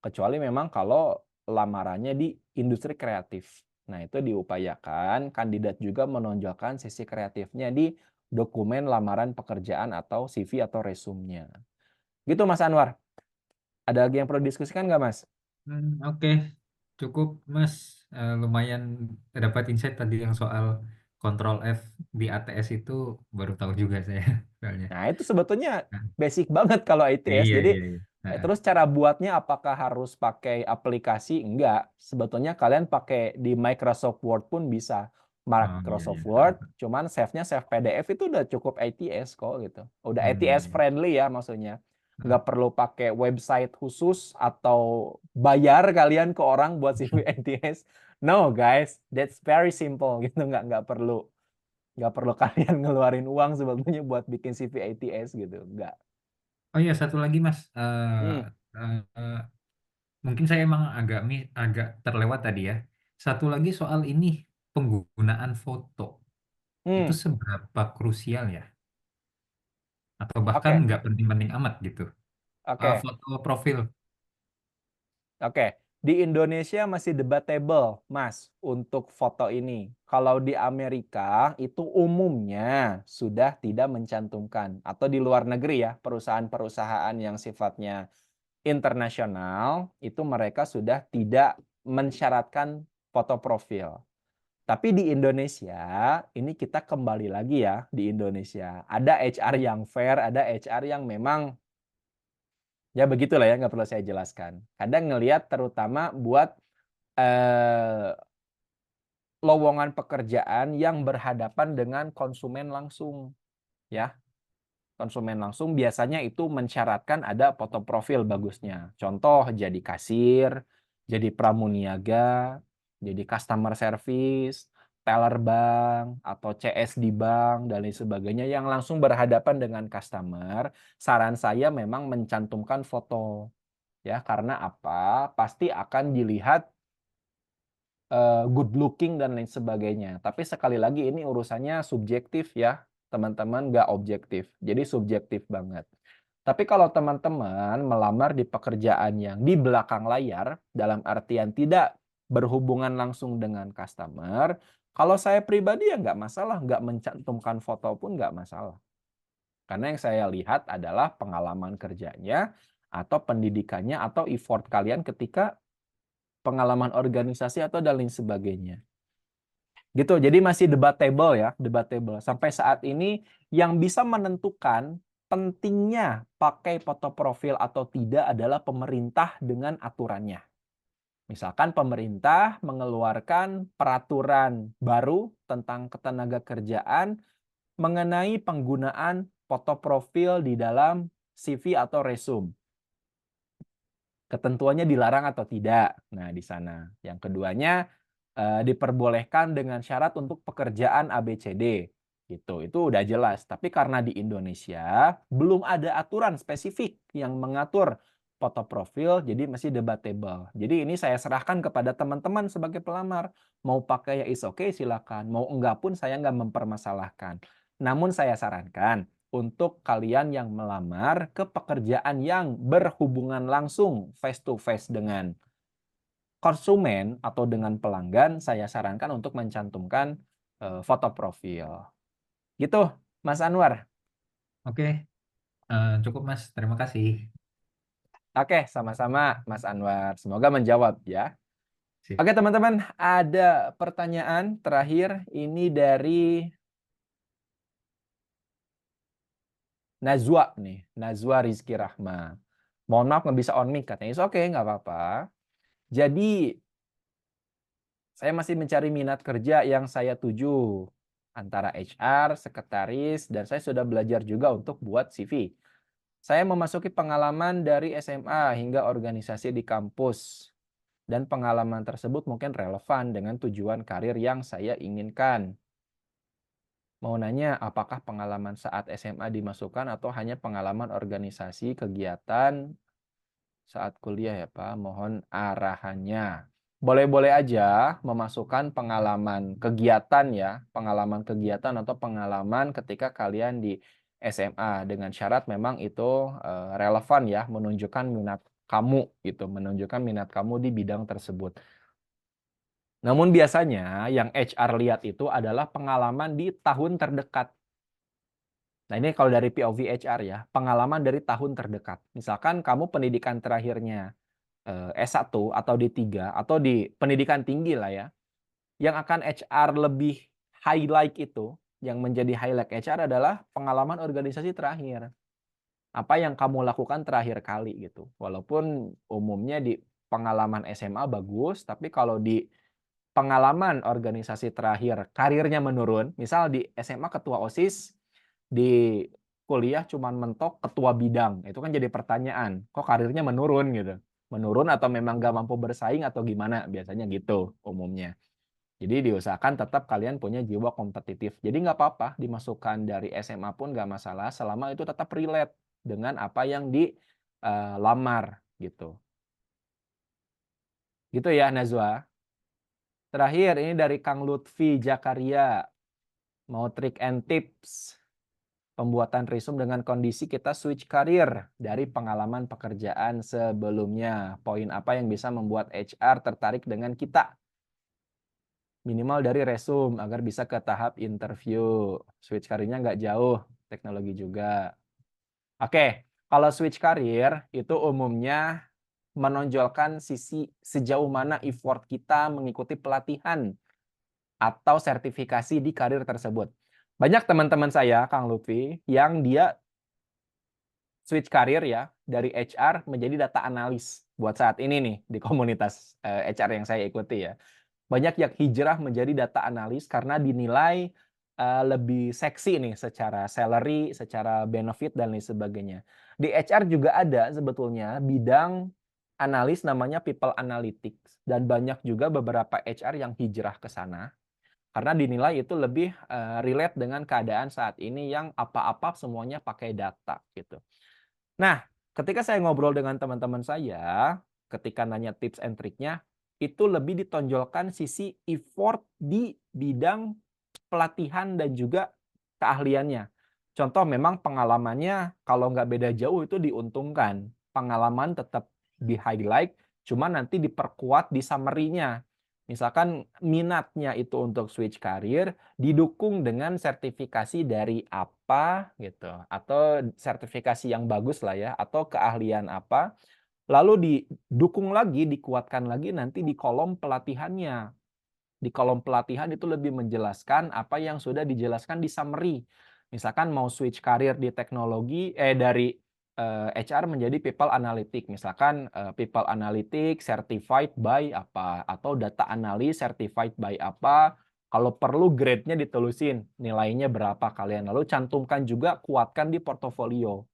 Kecuali memang kalau lamarannya di industri kreatif. Nah, itu diupayakan kandidat juga menonjolkan sisi kreatifnya di dokumen lamaran pekerjaan atau CV atau resume-nya. Gitu Mas Anwar. Ada lagi yang perlu diskusikan nggak Mas? Oke, cukup Mas. Lumayan dapat insight tadi yang soal Ctrl F di ATS itu baru tahu juga saya soalnya. Nah, itu sebetulnya Nah, basic banget kalau ITS. iya, Jadi, iya, iya. Heeh. terus cara buatnya apakah harus pakai aplikasi? Enggak. Sebetulnya kalian pakai di Microsoft Word pun bisa. Oh iya, Microsoft iya. Word, cuman save-nya save PDF itu udah cukup ITS kok gitu. Udah ITS Iya. friendly ya maksudnya. Heeh. Nggak perlu pakai website khusus atau bayar kalian ke orang buat CV ITS. No guys, that's very simple gitu. Nggak perlu kalian ngeluarin uang sebetulnya buat bikin CV ITS gitu. Nggak. Oh iya, satu lagi Mas. Hmm. Eh, Mungkin saya emang agak terlewat tadi ya. Satu lagi soal ini, penggunaan foto. Itu Hmm. seberapa krusial ya? Atau bahkan Oke. nggak penting-penting amat gitu. Oke. Foto profil. Oke. Di Indonesia masih debatable, Mas, untuk foto ini. Kalau di Amerika itu umumnya sudah tidak mencantumkan. Atau di luar negeri ya, perusahaan-perusahaan yang sifatnya internasional, itu mereka sudah tidak mensyaratkan foto profil. Tapi di Indonesia, ini kita kembali lagi ya, di Indonesia. Ada HR yang fair, ada HR yang memang, ya begitulah ya, nggak perlu saya jelaskan. Kadang ngelihat terutama buat lowongan pekerjaan yang berhadapan dengan konsumen langsung. Ya, konsumen langsung biasanya itu mensyaratkan ada foto profil bagusnya. Contoh jadi kasir, jadi pramuniaga, jadi customer service, teller bank, atau CS di bank, dan lain sebagainya yang langsung berhadapan dengan customer. Saran saya memang mencantumkan foto. Ya, karena apa? Pasti akan dilihat good looking dan lain sebagainya. Tapi sekali lagi ini urusannya subjektif ya, teman-teman, nggak objektif. Jadi subjektif banget. Tapi kalau teman-teman melamar di pekerjaan yang di belakang layar, dalam artian tidak berhubungan langsung dengan customer, kalau saya pribadi ya nggak masalah, nggak mencantumkan foto pun nggak masalah. Karena yang saya lihat adalah pengalaman kerjanya, atau pendidikannya, atau effort kalian ketika pengalaman organisasi atau dan lain sebagainya. Gitu, jadi masih debatable ya, debatable. Sampai saat ini yang bisa menentukan pentingnya pakai foto profil atau tidak adalah pemerintah dengan aturannya. Misalkan pemerintah mengeluarkan peraturan baru tentang ketenagakerjaan mengenai penggunaan foto profil di dalam CV atau resume. Ketentuannya dilarang atau tidak. Nah, di sana. Yang keduanya diperbolehkan dengan syarat untuk pekerjaan ABCD. Gitu. Itu udah jelas. Tapi karena di Indonesia belum ada aturan spesifik yang mengatur foto profil, jadi masih debatable. Jadi ini saya serahkan kepada teman-teman sebagai pelamar. Mau pakai ya is oke silakan. Mau enggak pun saya enggak mempermasalahkan. Namun saya sarankan untuk kalian yang melamar ke pekerjaan yang berhubungan langsung face to face dengan konsumen atau dengan pelanggan, saya sarankan untuk mencantumkan foto profil. Gitu, Mas Anwar. Oke, cukup Mas. Terima kasih. Oke, sama-sama Mas Anwar. Semoga menjawab ya. Sip. Oke, teman-teman, ada pertanyaan terakhir ini dari Nazwa nih, Nazwa Rizky Rahma. Mohon maaf nggak bisa on mic katanya. Oke, nggak apa-apa. Jadi saya masih mencari minat kerja yang saya tuju antara HR, sekretaris, dan saya sudah belajar juga untuk buat CV. Saya memasuki pengalaman dari SMA hingga organisasi di kampus. Dan pengalaman tersebut mungkin relevan dengan tujuan karir yang saya inginkan. Mau nanya apakah pengalaman saat SMA dimasukkan atau hanya pengalaman organisasi kegiatan saat kuliah ya Pak? Mohon arahannya. Boleh-boleh aja memasukkan pengalaman kegiatan ya, pengalaman kegiatan atau pengalaman ketika kalian di SMA dengan syarat memang itu relevan ya, menunjukkan minat kamu gitu, menunjukkan minat kamu di bidang tersebut. Namun biasanya yang HR lihat itu adalah pengalaman di tahun terdekat. Nah, ini kalau dari POV HR ya, pengalaman dari tahun terdekat. Misalkan kamu pendidikan terakhirnya S1 atau D3 atau di pendidikan tinggi lah ya, yang akan HR lebih highlight itu, yang menjadi highlight HR adalah pengalaman organisasi terakhir. Apa yang kamu lakukan terakhir kali gitu. Walaupun umumnya di pengalaman SMA bagus, tapi kalau di pengalaman organisasi terakhir karirnya menurun, misal di SMA ketua OSIS, di kuliah cuman mentok ketua bidang, itu kan jadi pertanyaan, kok karirnya menurun gitu. Menurun atau memang gak mampu bersaing atau gimana, biasanya gitu umumnya. Jadi diusahakan tetap kalian punya jiwa kompetitif. Jadi nggak apa-apa dimasukkan dari SMA pun nggak masalah, selama itu tetap relate dengan apa yang dilamar gitu. Gitu ya Nazwa. Terakhir ini dari Kang Lutfi Jakaria. Mau trik and tips pembuatan resume dengan kondisi kita switch karir dari pengalaman pekerjaan sebelumnya. Poin apa yang bisa membuat HR tertarik dengan kita? Minimal dari resume agar bisa ke tahap interview. Switch karirnya nggak jauh, teknologi juga. Oke, kalau switch karir itu umumnya menonjolkan sisi sejauh mana effort kita mengikuti pelatihan atau sertifikasi di karir tersebut. Banyak teman-teman saya, Kang Lutfi, yang dia switch karir ya dari HR menjadi data analis buat saat ini nih di komunitas HR yang saya ikuti ya. Banyak yang hijrah menjadi data analis karena dinilai lebih seksi nih secara salary, secara benefit dan lain sebagainya. Di HR juga ada sebetulnya bidang analis namanya people analytics dan banyak juga beberapa HR yang hijrah ke sana karena dinilai itu lebih relate dengan keadaan saat ini yang apa-apa semuanya pakai data gitu. Nah, ketika saya ngobrol dengan teman-teman saya, ketika nanya tips and triknya, itu lebih ditonjolkan sisi effort di bidang pelatihan dan juga keahliannya. Contoh memang pengalamannya kalau nggak beda jauh itu diuntungkan. Pengalaman tetap di-highlight, cuma nanti diperkuat di summary-nya. Misalkan minatnya itu untuk switch karir, didukung dengan sertifikasi dari apa gitu, atau sertifikasi yang bagus lah ya, atau keahlian apa, lalu didukung lagi, dikuatkan lagi nanti di kolom pelatihannya. Di kolom pelatihan itu lebih menjelaskan apa yang sudah dijelaskan di summary. Misalkan mau switch karir di teknologi, dari HR menjadi people analytic. Misalkan people analytic certified by apa, atau data analyst certified by apa. Kalau perlu grade-nya ditelusin, nilainya berapa kalian. Lalu cantumkan juga, kuatkan di portofolio.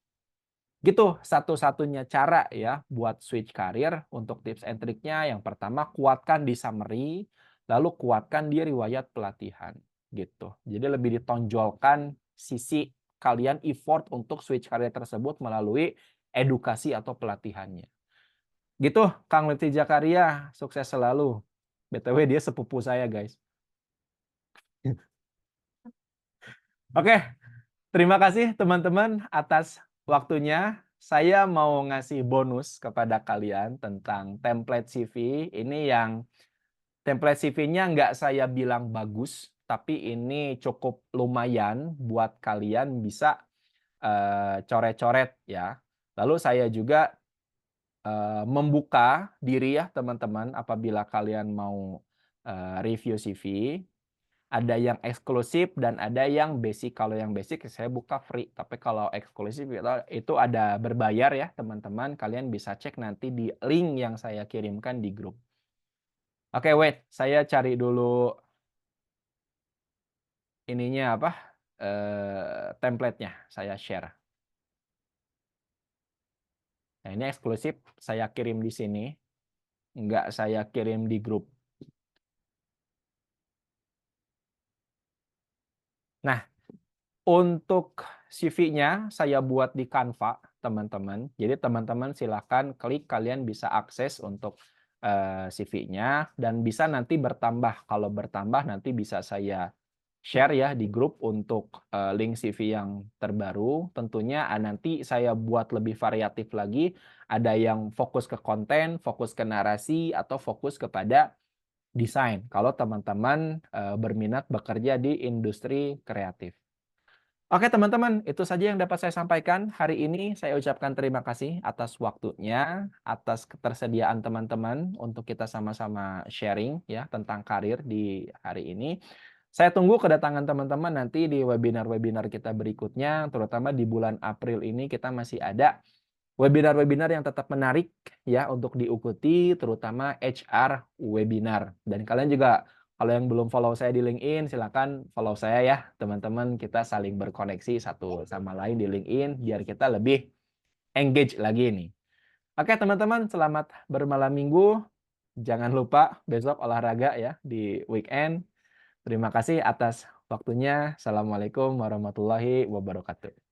Gitu satu-satunya cara ya buat switch karir. Untuk tips and triknya, yang pertama kuatkan di summary, lalu kuatkan di riwayat pelatihan gitu. Jadi lebih ditonjolkan sisi kalian effort untuk switch karir tersebut melalui edukasi atau pelatihannya. Gitu Kang Lutfi Jakaria, sukses selalu. BTW dia sepupu saya guys. Oke, terima kasih teman-teman atas waktunya. Saya mau ngasih bonus kepada kalian tentang template CV. Ini yang template CV-nya nggak saya bilang bagus, tapi ini cukup lumayan buat kalian bisa coret-coret ya. Lalu saya juga membuka diri ya teman-teman apabila kalian mau review CV. Ada yang eksklusif dan ada yang basic. Kalau yang basic saya buka free, tapi kalau eksklusif itu ada berbayar ya teman-teman. Kalian bisa cek nanti di link yang saya kirimkan di grup. Oke, wait, saya cari dulu ininya apa? Template-nya saya share. Nah, ini eksklusif saya kirim di sini. Nggak saya kirim di grup. Nah, Untuk CV-nya saya buat di Canva, teman-teman. Jadi teman-teman silahkan klik, kalian bisa akses untuk CV-nya dan bisa nanti bertambah. Kalau bertambah nanti bisa saya share ya di grup untuk link CV yang terbaru. Tentunya nanti saya buat lebih variatif lagi. Ada yang fokus ke konten, fokus ke narasi, atau fokus kepada desain. Kalau teman-teman berminat bekerja di industri kreatif. Oke teman-teman, itu saja yang dapat saya sampaikan hari ini. Saya ucapkan terima kasih atas waktunya, atas ketersediaan teman-teman untuk kita sama-sama sharing ya tentang karir di hari ini. Saya tunggu kedatangan teman-teman nanti di webinar-webinar kita berikutnya, terutama di bulan April ini kita masih ada webinar-webinar yang tetap menarik ya untuk diikuti, terutama HR webinar. Dan kalian juga kalau yang belum follow saya di LinkedIn, silakan follow saya ya, teman-teman. Kita saling berkoneksi satu sama lain di LinkedIn biar kita lebih engage lagi nih. Oke, teman-teman, selamat bermalam minggu. Jangan lupa besok olahraga ya di weekend. Terima kasih atas waktunya. Assalamualaikum warahmatullahi wabarakatuh.